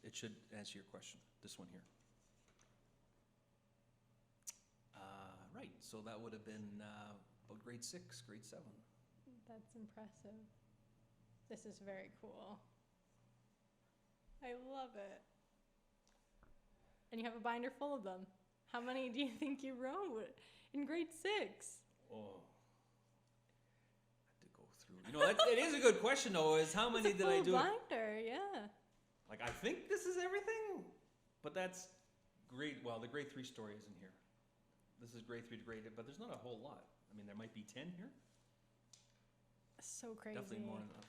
It should answer your question. This one here. Right. So that would have been about grade 6, grade 7. That's impressive. This is very cool. I love it. And you have a binder full of them. How many do you think you wrote in grade 6? Oh. Go through. It is a good question though, is how many did I do? Binder, yeah. I think this is everything, but that's the grade 3 story is in here. This is grade 3 to grade 8, but there's not a whole lot. I mean, there might be 10 here. So crazy. Definitely more than that.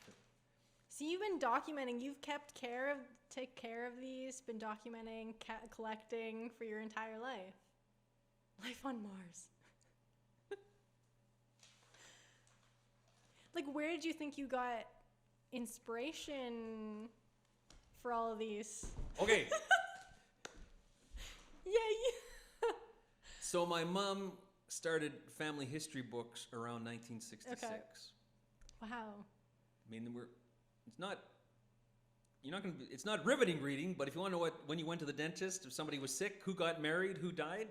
So you've been documenting, you've take care of these, been documenting, collecting for your entire life. Life on Mars. Where did you think you got inspiration for all of these? Okay. Yay! So my mom started family history books around 1966. Okay. Wow. I mean, it's not riveting reading, but if you want to know when you went to the dentist, if somebody was sick, who got married, who died,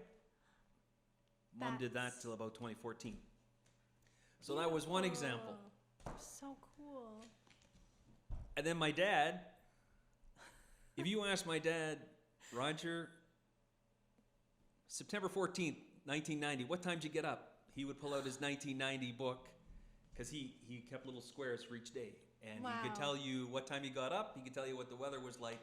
Mom did that till about 2014. So that was one example. So cool. And then my dad, if you ask my dad, Roger, September 14th, 1990, what time did you get up? He would pull out his 1990 book, because he kept little squares for each day. And he could tell you what time he got up. He could tell you what the weather was like.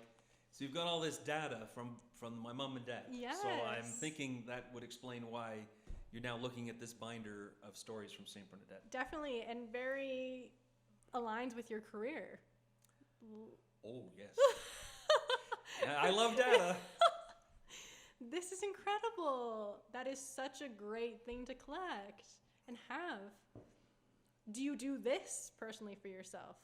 So you've got all this data from my mom and dad. Yes. So I'm thinking that would explain why you're now looking at this binder of stories from St. Bernadette. Definitely, and very aligns with your career. Oh, yes. I love data. This is incredible. That is such a great thing to collect and have. Do you do this personally for yourself?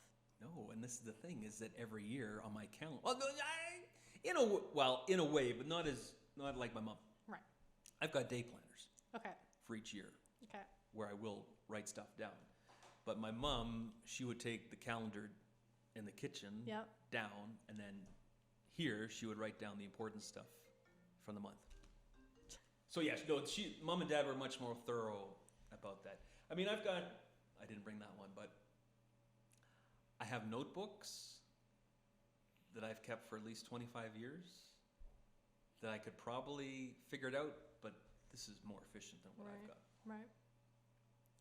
No, and this is the thing, is that every year on my calendar, well, no, in a way, but not like my mom. Right. I've got day planners Okay. for each year Okay. where I will write stuff down. But my mom, she would take the calendar in the kitchen Yep. down, and then here she would write down the important stuff from the month. So yeah, no, mom and dad were much more thorough about that. I mean, I didn't bring that one, but I have notebooks that I've kept for at least 25 years that I could probably figure it out, but this is more efficient than what I've got. Right.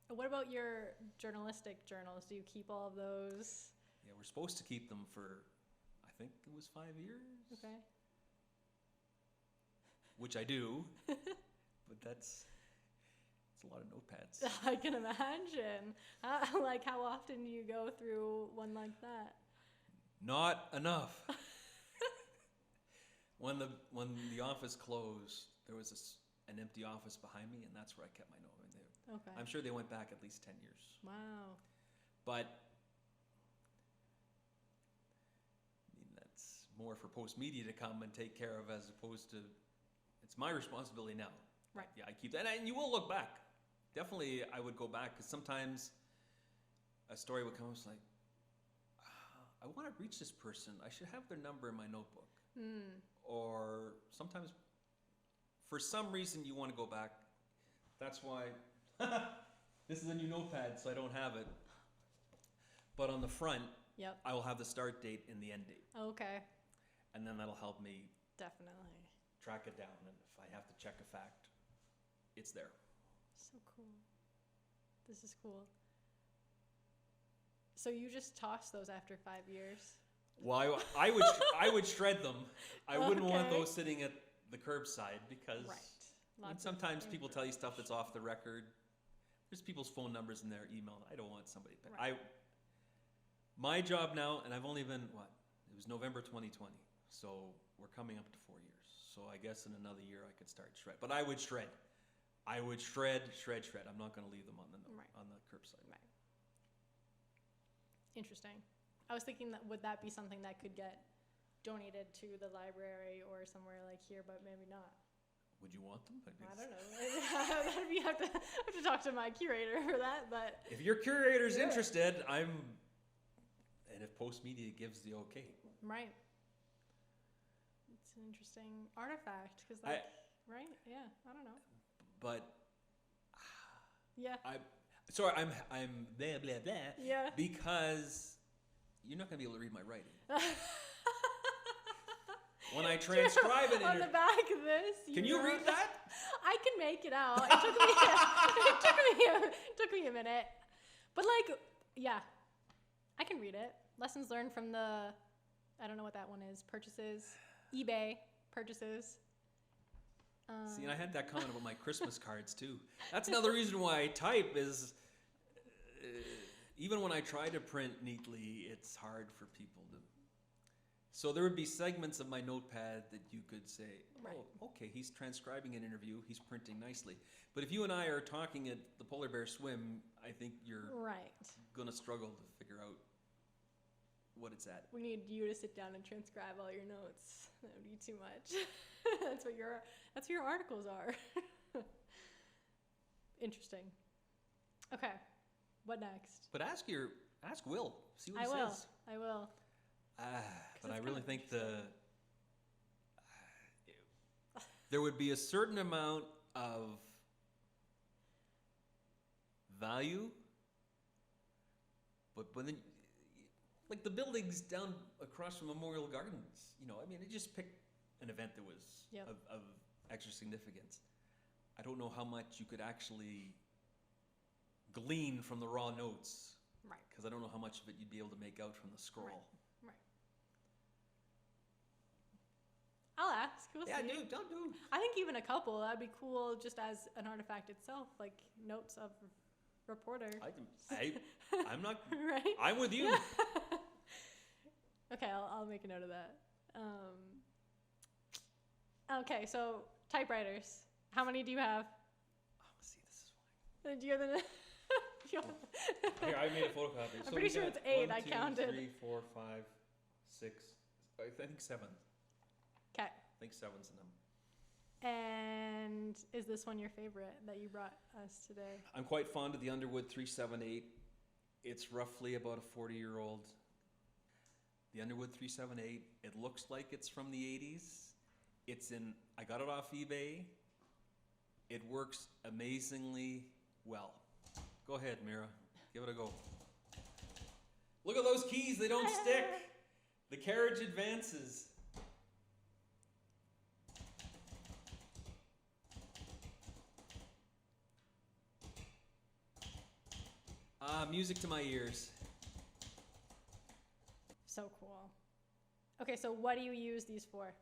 What about your journalistic journals? Do you keep all of those? Yeah, we're supposed to keep them for, I think it was 5 years. Okay. Which I do, but it's a lot of notepads. I can imagine. Like, how often do you go through one like that? Not enough. When the office closed, there was an empty office behind me, and that's where I kept my note. Okay. I'm sure they went back at least 10 years. Wow. But I mean, that's more for Post Media to come and take care of, as opposed to, it's my responsibility now. Right. Yeah, I keep that, and you will look back. Definitely, I would go back, because sometimes a story would come. It's like, I want to reach this person. I should have their number in my notebook. Or sometimes, for some reason, you want to go back. That's why this is a new notepad, so I don't have it. But on the front, Yep. I will have the start date and the end date, Okay. and then that'll help me Definitely. track it down. And if I have to check a fact, it's there. So cool. This is cool. So you just toss those after 5 years? Well, I would shred them. I wouldn't want Okay. those sitting at the curbside, because Right. when Lots sometimes of people tell you stuff that's off the record. There's people's phone numbers in their email. I don't want somebody. Right. My job now, and I've only been, it was November 2020, so we're coming up to 4 years. So I guess in another year I could start shred. But I would shred. I would shred. I'm not going to leave them on the Right. on the curbside. Right. Interesting. I was thinking that would that be something that could get donated to the library or somewhere like here, but maybe not. Would you want them? I don't know. You have to talk to my curator for that, but If your curator's Yeah. interested, and if Post Media gives the okay. right. It's an interesting artifact because, I- right? Yeah, I don't know. But Yeah, I'm blah blah blah. yeah. Because you're not going to be able to read my writing. When I transcribe an on the interview, back of this. can you read that? I can make it out. It took me a minute, but like, yeah, I can read it. Lessons learned from I don't know what that one is. Purchases, eBay purchases. See, and I had that comment about my Christmas cards too. That's another reason why I type is, even when I try to print neatly, it's hard for people to. So there would be segments of my notepad that you could say, Right. oh, okay, he's transcribing an interview, he's printing nicely. But if you and I are talking at the Polar Bear Swim, I think you're Right. gonna struggle to figure out what it's at. We need you to sit down and transcribe all your notes. That would be too much. That's what your articles are. Interesting. Okay. What next? But ask Will, see what he says. I will. But I really kind of think there would be a certain amount of value, but then, like the buildings down across from Memorial Gardens, I mean, I just picked an event that was Yep. of extra significance. I don't know how much you could actually glean from the raw notes, Right. because I don't know how much of it you'd be able to make out from the scroll. Right. I'll ask. We'll Yeah, see. do. I think even a couple, that'd be cool just as an artifact itself, like notes of reporter. I'm not. Right? I'm with you. Okay, I'll make a note of that. Okay, so typewriters. How many do you have? Oh, see, this is fine. Do you have the? Here, I made a photocopy. I'm pretty sure it's 8. I counted. 1, 2, 3, 4, 5, 6. I think 7. Okay. I think 7's the number. And is this one your favorite that you brought us today? I'm quite fond of the Underwood 378. It's roughly about a 40-year-old. The Underwood 378. It looks like it's from the 80s. I got it off eBay. It works amazingly well. Go ahead, Mira. Give it a go. Look at those keys. They don't stick. The carriage advances. Music to my ears. So cool. Okay, so what do you use these for?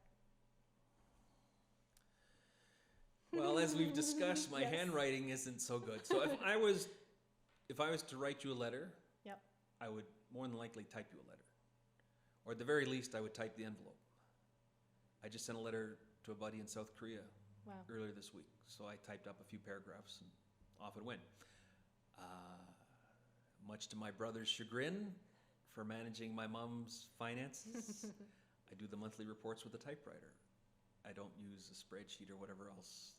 Well, as we've discussed, my Yes. handwriting isn't so good. So if I was to write you a letter, Yep. I would more than likely type you a letter. Or at the very least, I would type the envelope. I just sent a letter to a buddy in South Korea Wow. earlier this week. So I typed up a few paragraphs and off it went. Much to my brother's chagrin, for managing my mom's finances, I do the monthly reports with a typewriter. I don't use a spreadsheet or whatever else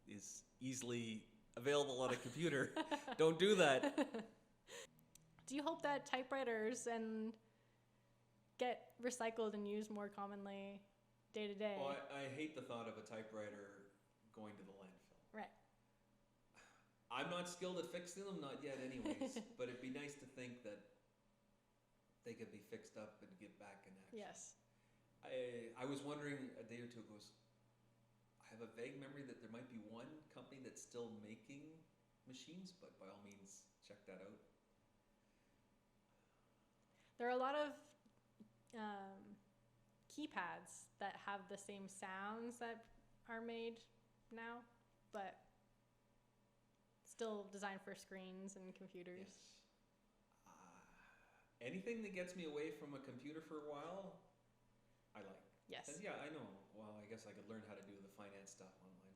is easily available on a computer. Don't do that. Do you hope that typewriters get recycled and used more commonly day to day? Well, I hate the thought of a typewriter going to the landfill. Right. I'm not skilled at fixing them, not yet anyways, but it'd be nice to think that they could be fixed up and get back in action. Yes. I was wondering a day or two ago, I have a vague memory that there might be one company that's still making machines, but by all means, check that out. There are a lot of keypads that have the same sounds that are made now, but still designed for screens and computers. Yes. Anything that gets me away from a computer for a while, I like. Yes. And yeah, I know. Well, I guess I could learn how to do the finance stuff online.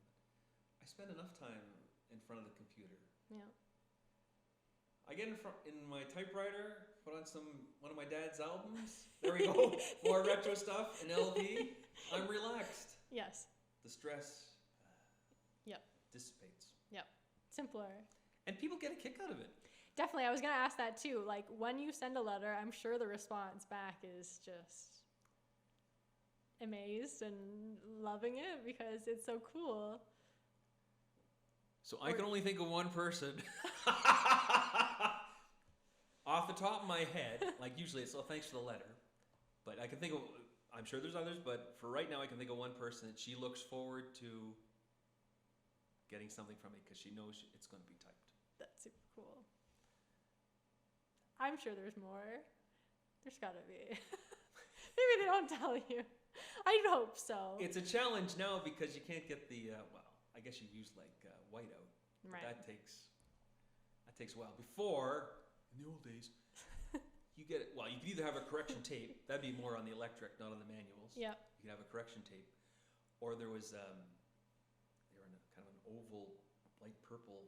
But I spend enough time in front of the computer. Yeah. I get in my typewriter, put on one of my dad's albums. There we go. More retro stuff, an LP. I'm relaxed. Yes. The stress Yep. dissipates. Yep. Simpler. And people get a kick out of it. Definitely. I was going to ask that too. Like when you send a letter, I'm sure the response back is just amazed and loving it because it's so cool. So I can only think of one person. Off the top of my head, like usually it's, oh, thanks for the letter. But I can think of, I'm sure there's others, but for right now I can think of one person that she looks forward to getting something from me because she knows it's going to be typed. That's super cool. I'm sure there's more. There's got to be. Maybe they don't tell you. I'd hope so. It's a challenge now because you can't get the, I guess you use like whiteout. But Right. that takes a while. Before, in the old days, you get it. Well, you could either have a correction tape. That'd be more on the electric, not on the manuals. Yep. You could have a correction tape, or there was they were in a kind of an oval, light purple.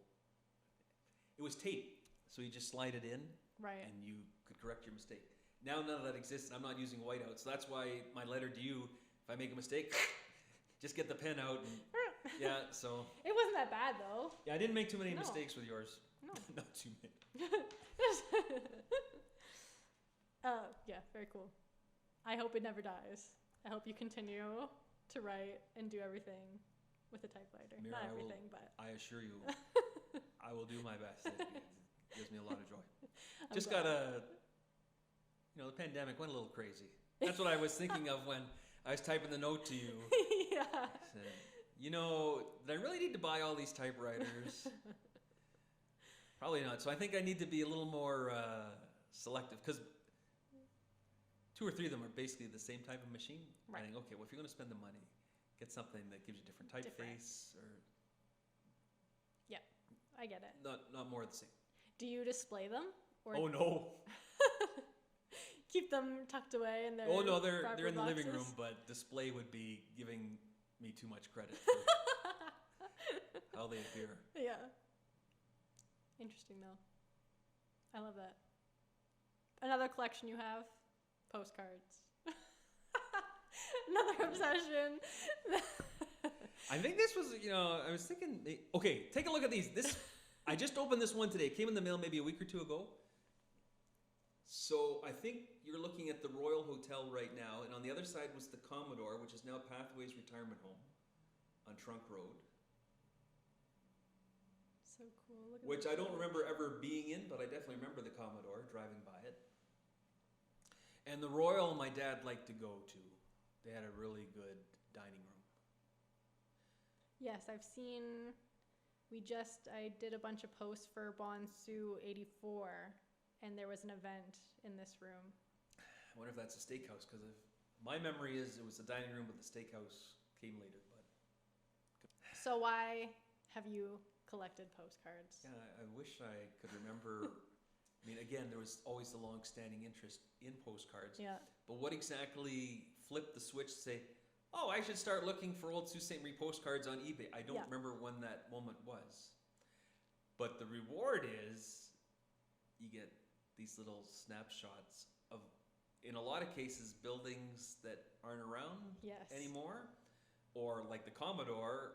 It was tape, so you just slide it in, Right. and you could correct your mistake. Now none of that exists. I'm not using whiteout, so that's why my letter to you, if I make a mistake, just get the pen out. And, yeah, so. It wasn't that bad though. Yeah, I didn't make too many No. mistakes with yours. No. Not too many. Yeah, very cool. I hope it never dies. I hope you continue to write and do everything with a typewriter. Mira, Not everything, but I assure you, I will do my best. It gives me a lot of joy. I'm Just glad. gotta, the pandemic went a little crazy. That's what I was thinking of when I was typing the note to you. Yeah. I said, did I really need to buy all these typewriters? Probably not. So I think I need to be a little more selective because 2 or 3 of them are basically the same type of machine. Right. I think, okay, well, if you're going to spend the money, get something that gives you different typeface or Yeah, I get it. not more of the same. Do you display them or Oh no! keep them tucked away in their Oh no, they're proper in the living room, boxes? but display would be giving me too much credit for how they appear. Yeah. Interesting though. I love that. Another collection you have? Postcards. Another obsession. I think this was, I was thinking, okay, take a look at these. I just opened this one today. It came in the mail maybe a week or two ago. So I think you're looking at the Royal Hotel right now, and on the other side was the Commodore, which is now Pathways Retirement Home on Trunk Road. So cool. Look at Which that. I don't remember ever being in, but I definitely remember the Commodore, driving by it. And the Royal, my dad liked to go to. They had a really good dining room. Yes, I've seen. I did a bunch of posts for Bonsu 84, and there was an event in this room. I wonder if that's a steakhouse, because my memory is it was the dining room, but the steakhouse came later. But So why have you collected postcards? yeah, I wish I could remember. I mean, again, there was always the long-standing interest in postcards. Yeah. But what exactly flipped the switch to say, oh, I should start looking for old Sault Ste. Marie postcards on eBay? I don't remember when that moment was. But the reward is you get these little snapshots of, in a lot of cases, buildings that aren't around anymore. Or like the Commodore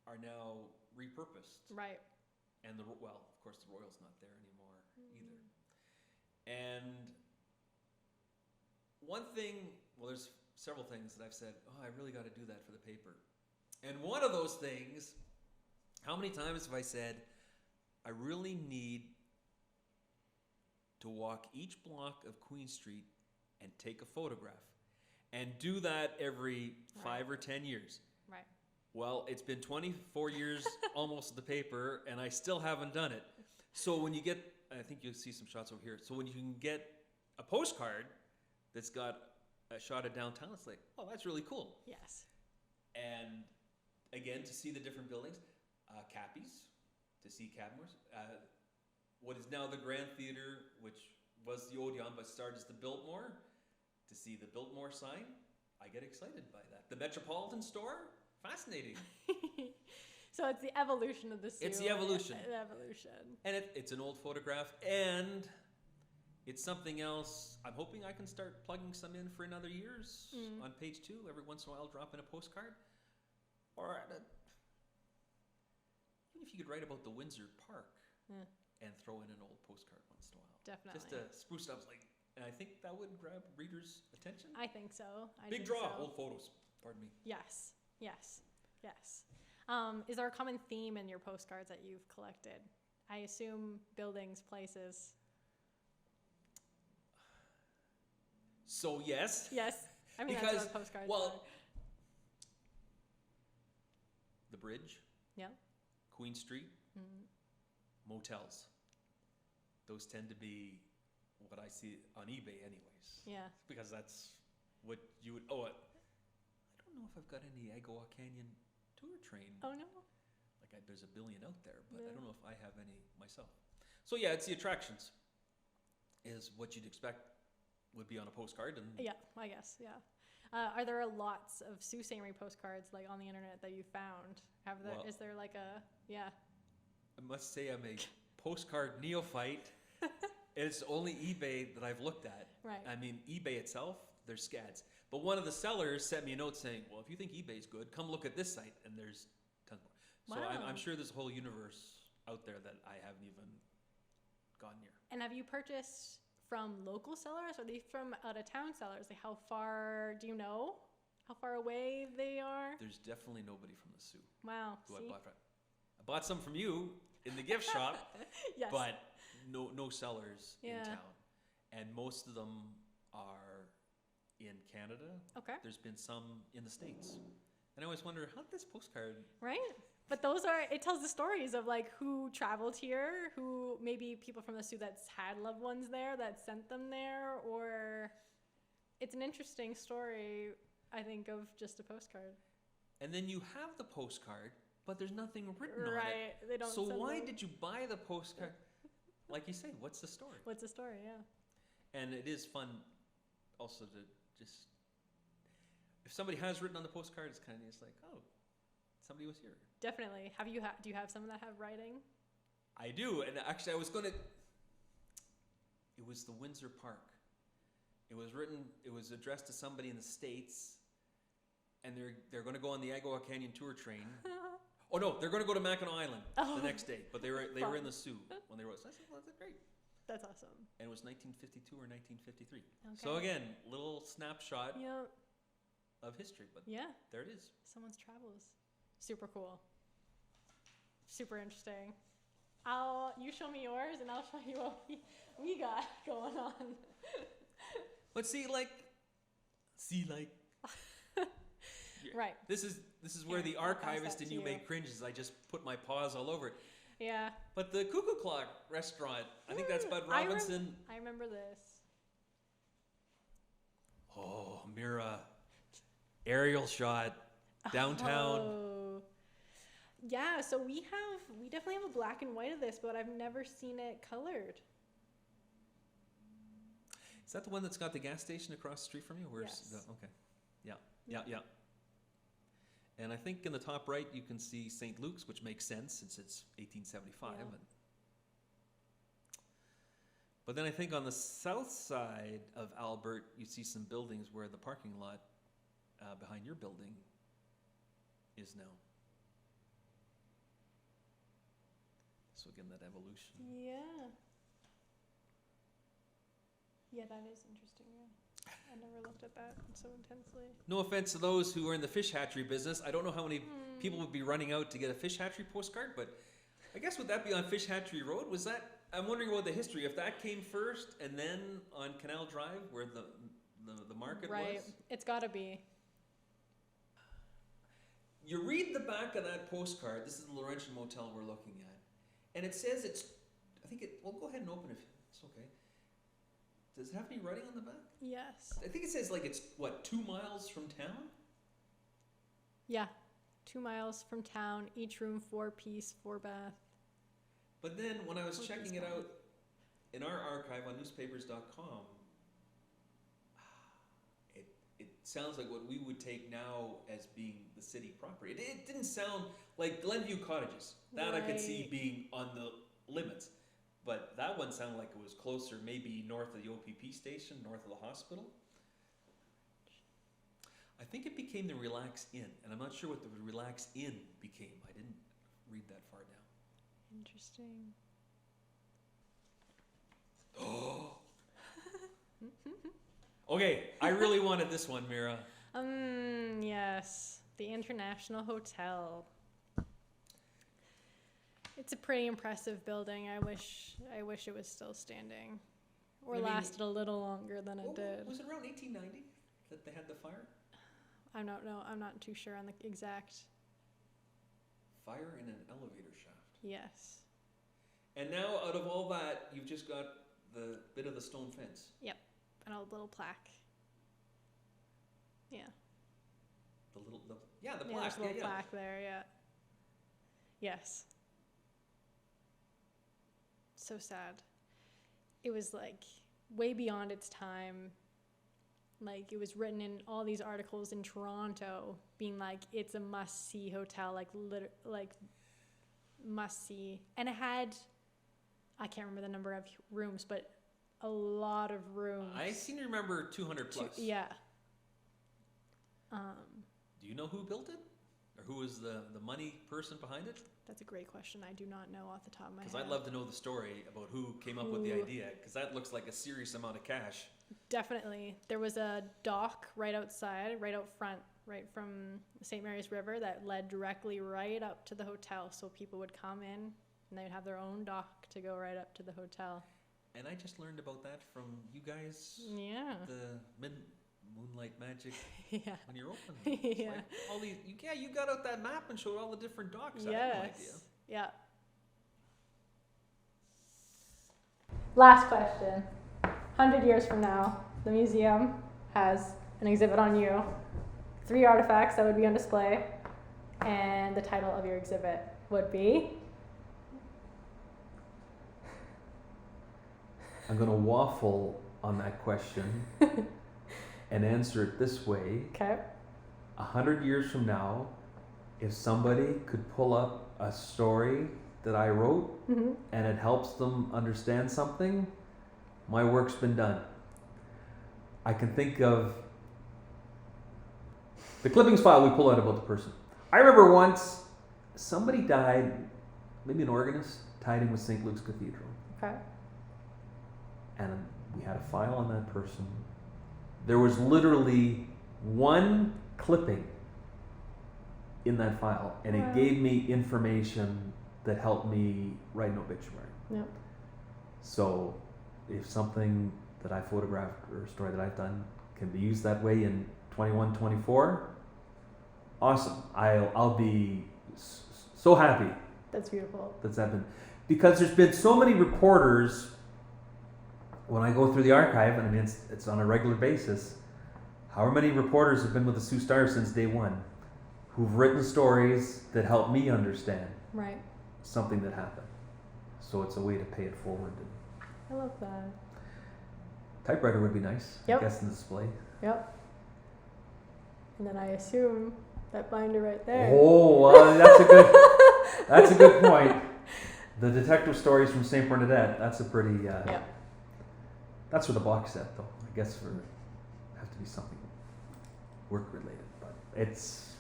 are now repurposed. Right. And of course, the Royal's not there anymore either. And one thing, there's several things that I've said, oh, I really got to do that for the paper. And one of those things, how many times have I said, I really need to walk each block of Queen Street and take a photograph, and do that every 5 or 10 years. Right. Well, it's been 24 years almost of the paper, and I still haven't done it. So when you get, I think you'll see some shots over here. So when you can get a postcard that's got a shot of downtown, it's like, oh, that's really cool. Yes. And again, to see the different buildings, Cappies, to see Cadmore's, what is now the Grand Theatre, which was the Odeon, but started as the Biltmore, to see the Biltmore sign, I get excited by that. The Metropolitan Store, fascinating. So it's the evolution of the Sioux. It's the evolution. The evolution. And it's an old photograph, and it's something else. I'm hoping I can start plugging some in for another years on page 2. Every once in a while, I'll drop in a postcard. Or even if you could write about the Windsor Park and throw in an old postcard once in a while. Definitely. Just to spruce it up. And I think that would grab readers' attention. I think so. Big draw, old photos. Pardon me. Yes. Is there a common theme in your postcards that you've collected? I assume buildings, places. So yes. Yes. I mean, because, that's what postcards are. The bridge. Yeah. Queen Street. Motels. Those tend to be what I see on eBay anyways. Yeah. Because that's what you would, I don't know if I've got any Agua Canyon tour train. Oh, no? There's a billion out there, but I don't know if I have any myself. So yeah, it's the attractions is what you'd expect would be on a postcard. And Yeah, I guess, yeah. Are there lots of Sault Ste. Marie postcards on the internet that you found? Is there I must say I'm a postcard neophyte. It's only eBay that I've looked at. Right. I mean, eBay itself, there's scads. But one of the sellers sent me a note saying, well, if you think eBay's good, come look at this site, and there's tons more. So Wow. I'm sure there's a whole universe out there that I haven't even gone near. And have you purchased from local sellers or are they from out-of-town sellers? How far, do you know how far away they are? There's definitely nobody from the Sioux Wow, who see? I bought from. I bought some from you in the gift shop, Yes. but no sellers Yeah. in town. And most of them are in Canada. Okay. There's been some in the States. And I always wonder, how did this postcard... Right? But it tells the stories of who traveled here, who maybe people from the Sioux that's had loved ones there that sent them there, or it's an interesting story, I think, of just a postcard. And then you have the postcard, but there's nothing written on it. Right. They don't So send why them. did you buy the postcard? Like you say, what's the story? What's the story? Yeah. And it is fun also to just... if somebody has written on the postcard, it's kind of just like, oh, somebody was here. Definitely. Do you have some that have writing? I do, and actually I was going to, it was the Windsor Park. It was addressed to somebody in the States, and they're going to go on the Agua Canyon tour train. Oh no, they're going to go to Mackinac Island the next day, but they were in the Sioux when they wrote. So I said, well, that's great. That's awesome. And it was 1952 or 1953. Okay. So again, little snapshot Yeah. of history, but Yeah. there it is. Someone's travels. Super cool. Super interesting. You show me yours, and I'll show you what we got going on. But see, like. Right. This is where the I'll pass archivist that in to you you. make cringes. I just put my paws all over it. Yeah. But the Cuckoo Clock restaurant, I think that's Bud Robinson. I remember this. Oh, Mira. Aerial shot. Downtown. Oh. Yeah, so we definitely have a black and white of this, but I've never seen it colored. Is that the one that's got the gas station across the street from you? Yes. Okay. Yeah. And I think in the top right you can see St. Luke's, which makes sense since it's 1875. Yeah. But then I think on the south side of Albert, you see some buildings where the parking lot behind your building is now. So again, that evolution. Yeah. Yeah, that is interesting. Yeah. I never looked at that so intensely. No offense to those who are in the fish hatchery business. I don't know how many people would be running out to get a fish hatchery postcard, but I guess would that be on Fish Hatchery Road? Was that? I'm wondering about the history. If that came first, and then on Canal Drive, where the market Right. was. It's got to be. You read the back of that postcard. This is the Laurentian Motel we're looking at, and it says it's. I think it. Well, go ahead and open it. It's okay. Does it have any writing on the back? Yes. I think it says like it's 2 miles from town. Yeah. 2 miles from town, each room 4-piece, 4-bath. But then when I was checking it out in our archive on newspapers.com, it sounds like what we would take now as being the city property. It didn't sound like Glenview Cottages. That I could see Right. being on the limits. But that one sounded like it was closer, maybe north of the OPP station, north of the hospital. I think it became the Relax Inn, and I'm not sure what the Relax Inn became. I didn't read that far down. Interesting. Oh. Okay, I really wanted this one, Mira. Yes. The International Hotel. It's a pretty impressive building. I wish it was still standing, or lasted a little longer than it did. Was it around 1890 that they had the fire? I don't know. I'm not too sure on the exact. Fire in an elevator shaft. Yes. And now, out of all that, you've just got the bit of the stone fence. Yep. And a little plaque. Yeah. The plaque. Yeah, there's a little plaque there. Yeah. Yes. So sad. It was like way beyond its time. Like it was written in all these articles in Toronto, being like it's a must-see hotel, like must-see, and it had, I can't remember the number of rooms, but a lot of rooms. I seem to remember 200 plus. Yeah. Do you know who built it, or who was the money person behind it? That's a great question. I do not know off the top of my head. Because I'd love to know the story about who came up with the idea, because that looks like a serious amount of cash. Definitely. There was a dock right outside, right out front, right from the St. Mary's River that led directly right up to the hotel. So people would come in and they'd have their own dock to go right up to the hotel. And I just learned about that from you guys. Yeah. The Moonlight Magic. Yeah. When you're open. Yeah. Like all these, you got out that map and showed all the different docks. Yes. I had no idea. Yeah. Last question. 100 years from now, the museum has an exhibit on you. 3 artifacts that would be on display. And the title of your exhibit would be? I'm going to waffle on that question and answer it this way. Okay. 100 years from now, if somebody could pull up a story that I wrote Mm-hmm. and it helps them understand something, my work's been done. I can think of the clippings file we pull out about the person. I remember once somebody died, maybe an organist, tied in with St. Luke's Cathedral. Okay. And we had a file on that person. There was literally one clipping in that file, and Wow. it gave me information that helped me write an obituary. Yep. So if something that I photographed or a story that I've done can be used that way in 21, 24, awesome. I'll be so happy That's beautiful. that's happened. Because there's been so many reporters, when I go through the archive, and I mean it's on a regular basis, however many reporters have been with the Sault Star since day one, who've written stories that help me understand Right. something that happened. So it's a way to pay it forward. I love that. Typewriter would be nice, Yep. I guess, in the display. Yep. And then I assume that binder right there. Oh, that's a good point. The detective stories from St. Bernadette, that's a pretty, Yep. that's for the box set though. I guess have to be something work related, but it's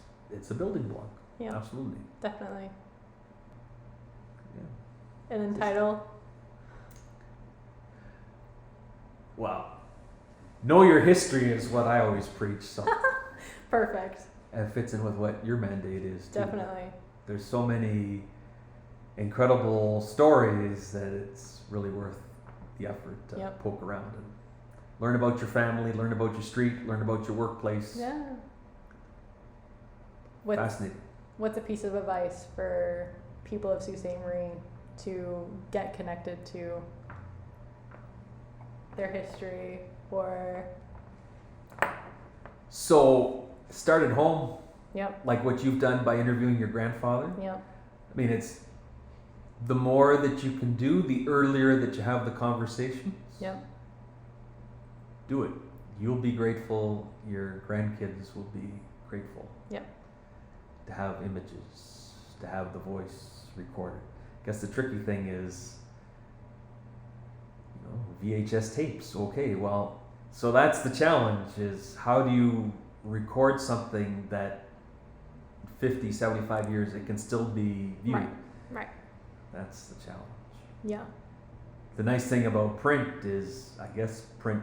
a building block. Yeah. Absolutely. Definitely. Yeah. And then title. Well, know your history is what I always preach, so Perfect. it fits in with what your mandate is too. Definitely. There's so many incredible stories that it's really worth the effort to Yep. poke around and learn about your family, learn about your street, learn about your workplace. Yeah. Fascinating. What's a piece of advice for people of Sault Ste. Marie to get connected to their history or? So start at home, Yep. like what you've done by interviewing your grandfather. Yep. I mean, it's the more that you can do, the earlier that you have the conversation. Yep. Do it. You'll be grateful. Your grandkids will be grateful. Yep. To have images, to have the voice recorded. I guess the tricky thing is, VHS tapes. Okay, well, so that's the challenge, is how do you record something that 50, 75 years it can still be viewed? Right. That's the challenge. Yeah. The nice thing about print is, I guess print,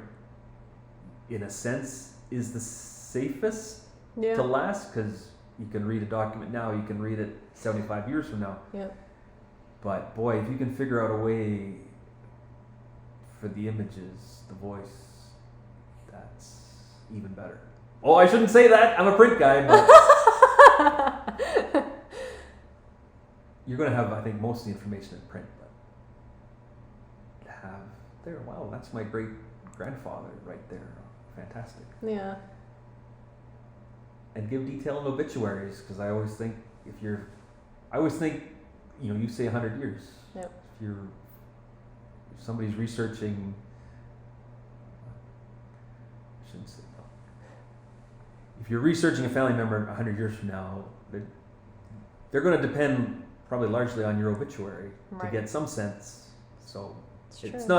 in a sense, is the safest Yeah. to last, because you can read a document now, you can read it 75 years from now. Yep. But boy, if you can figure out a way for the images, the voice, that's even better. Oh, I shouldn't say that. I'm a print guy, but you're going to have, I think, most of the information in print. But to have there, wow, that's my great grandfather right there. Fantastic. Yeah. And give detail in obituaries, because I always think you say 100 years. Yep. If somebody's researching, I shouldn't say no. If you're researching a family member 100 years from now, they're going to depend probably largely on your obituary to Right. get some sense. So It's it's true.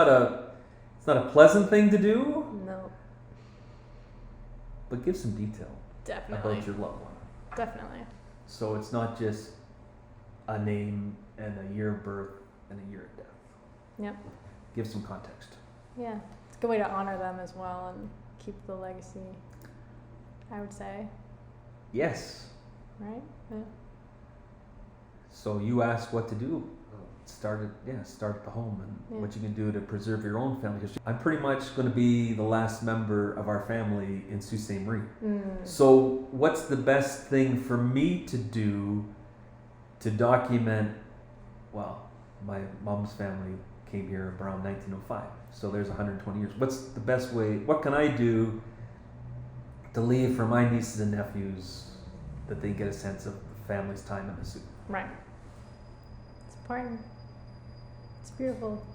not a pleasant thing to do, No. but give some detail Definitely. about your loved one. Definitely. So it's not just a name and a year of birth and a year of death. Yep. Give some context. Yeah. It's a good way to honor them as well and keep the legacy, I would say. Yes. Right? Yeah. So you ask what to do. Start at the home and what you can do to preserve your own family history. I'm pretty much going to be the last member of our family in Sault Ste. Marie. So what's the best thing for me to do to document, well, my mom's family came here around 1905, so there's 120 years. What's the best way, what can I do to leave for my nieces and nephews that they get a sense of the family's time in the Sault? Right. It's important. It's beautiful.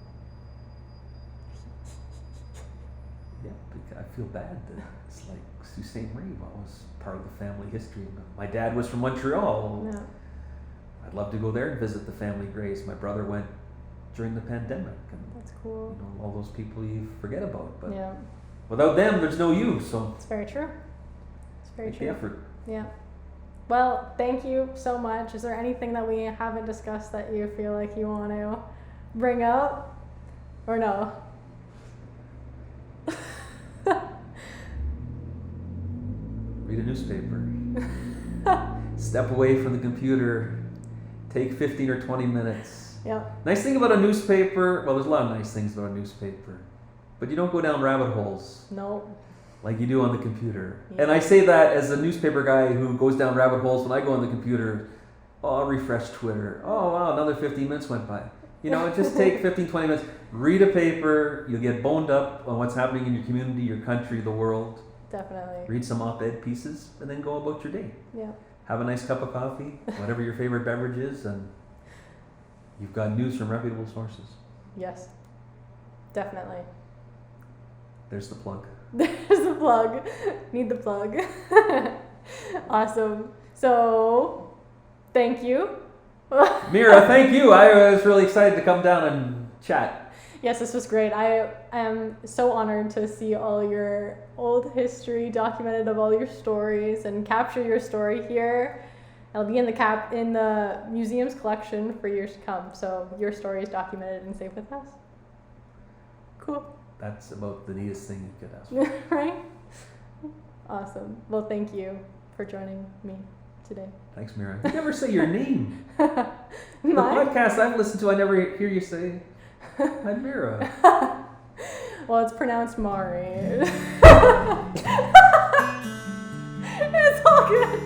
Yeah, I feel bad that it's like Sault Ste. Marie was part of the family history. My dad was from Montreal. Yeah. I'd love to go there and visit the family graves. My brother went during the pandemic, and That's cool. all those people you forget about. But Yeah, without them, there's no you. So it's very true. It's very make true. the effort. Yeah. Well, thank you so much. Is there anything that we haven't discussed that you feel like you want to bring up? Or no? Read a newspaper. Step away from the computer. Take 15 or 20 minutes. Yep. Nice thing about a newspaper, well, there's a lot of nice things about a newspaper, but you don't go down rabbit holes Nope. like you do on the computer. Yeah. And I say that as a newspaper guy who goes down rabbit holes when I go on the computer. Oh, I'll refresh Twitter. Oh, wow, another 15 minutes went by. Just take 15, 20 minutes. Read a paper. You'll get boned up on what's happening in your community, your country, the world. Definitely. Read some op-ed pieces and then go about your day. Yeah. Have a nice cup of coffee, whatever your favorite beverage is, and you've got news from reputable sources. Yes. Definitely. There's the plug. There's the plug. Need the plug. Awesome. So, thank you. Mira, thank you. I was really excited to come down and chat. Yes, this was great. I am so honored to see all your old history documented of all your stories and capture your story here. It'll be in the museum's collection for years to come. So your story is documented and safe with us. Cool. That's about the neatest thing you could ask for. Right? Awesome. Well, thank you for joining me today. Thanks, Mira. You never say your name. The My- podcast I've listened to, I never hear you say, I'm Mira. Well, it's pronounced Mari. It's all good.